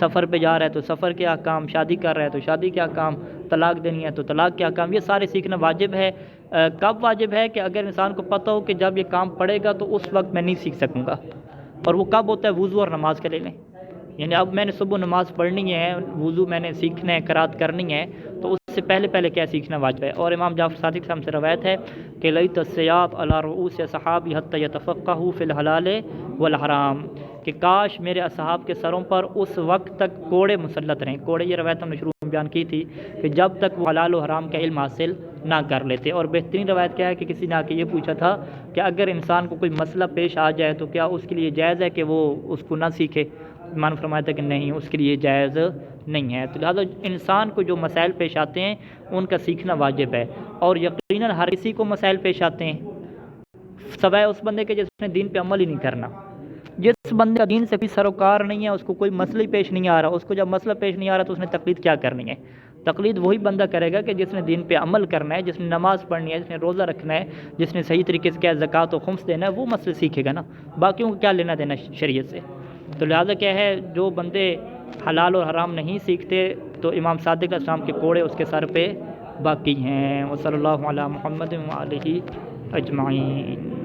سفر پہ جا رہا ہے تو سفر کے احکام، شادی کر رہا ہے تو شادی کے احکام، طلاق دینی ہے تو طلاق کے احکام، یہ سارے سیکھنا واجب ہے۔ کب واجب ہے؟ کہ اگر انسان کو پتہ ہو کہ جب یہ کام پڑے گا تو اس وقت میں نہیں سیکھ سکوں گا، اور وہ کب ہوتا ہے؟ وضو اور نماز کے لے لیں، یعنی اب میں نے صبح نماز پڑھنی ہے، وضو میں نے سیکھنا ہے، قرات کرنی ہے، تو اس سے پہلے کیا سیکھنا واجب ہے۔ اور امام جعفر صادق صاحب سے روایت ہے کہ لیت السیاف علی رؤوس اصحابی حتی یتفقہوا فی الحلال والحرام، کہ کاش میرے اصحاب کے سروں پر اس وقت تک کوڑے مسلط رہیں۔ کوڑے، یہ روایت ہم نے شروع میں بیان کی تھی کہ جب تک وہ حلال و حرام کا علم حاصل نہ کر لیتے۔ اور بہترین روایت کیا ہے کہ کسی نے آ کے یہ پوچھا تھا کہ اگر انسان کو کوئی مسئلہ پیش آ جائے تو کیا اس کے لیے جائز ہے کہ وہ اس کو نہ سیکھے؟ ایمان فرمایا تھا کہ نہیں، اس کے لیے جائز نہیں ہے۔ تو لہٰذا انسان کو جو مسائل پیش آتے ہیں ان کا سیکھنا واجب ہے، اور یقیناً ہر کسی کو مسائل پیش آتے ہیں، سوائے اس بندے کے جس نے دین پہ عمل ہی نہیں کرنا۔ جس بندے کا دین سے کوئی سروکار نہیں ہے، اس کو کوئی مسئلہ ہی پیش نہیں آ رہا، اس کو جب مسئلہ پیش نہیں آ رہا تو اس نے تقلید کیا کرنی ہے؟ تقلید وہی بندہ کرے گا کہ جس نے دین پہ عمل کرنا ہے، جس نے نماز پڑھنی ہے، جس نے روزہ رکھنا ہے، جس نے صحیح طریقے سے کیا زکوٰۃ و خمس دینا ہے، وہ مسئلے سیکھے گا نا، باقیوں کو کیا لینا دینا شریعت سے۔ تو لہٰذا کیا ہے، جو بندے حلال اور حرام نہیں سیکھتے تو امام صادق علیہ السلام کے کوڑے اس کے سر پہ باقی ہیں۔ وصلی اللہ علی محمد وآلہ اجمعین۔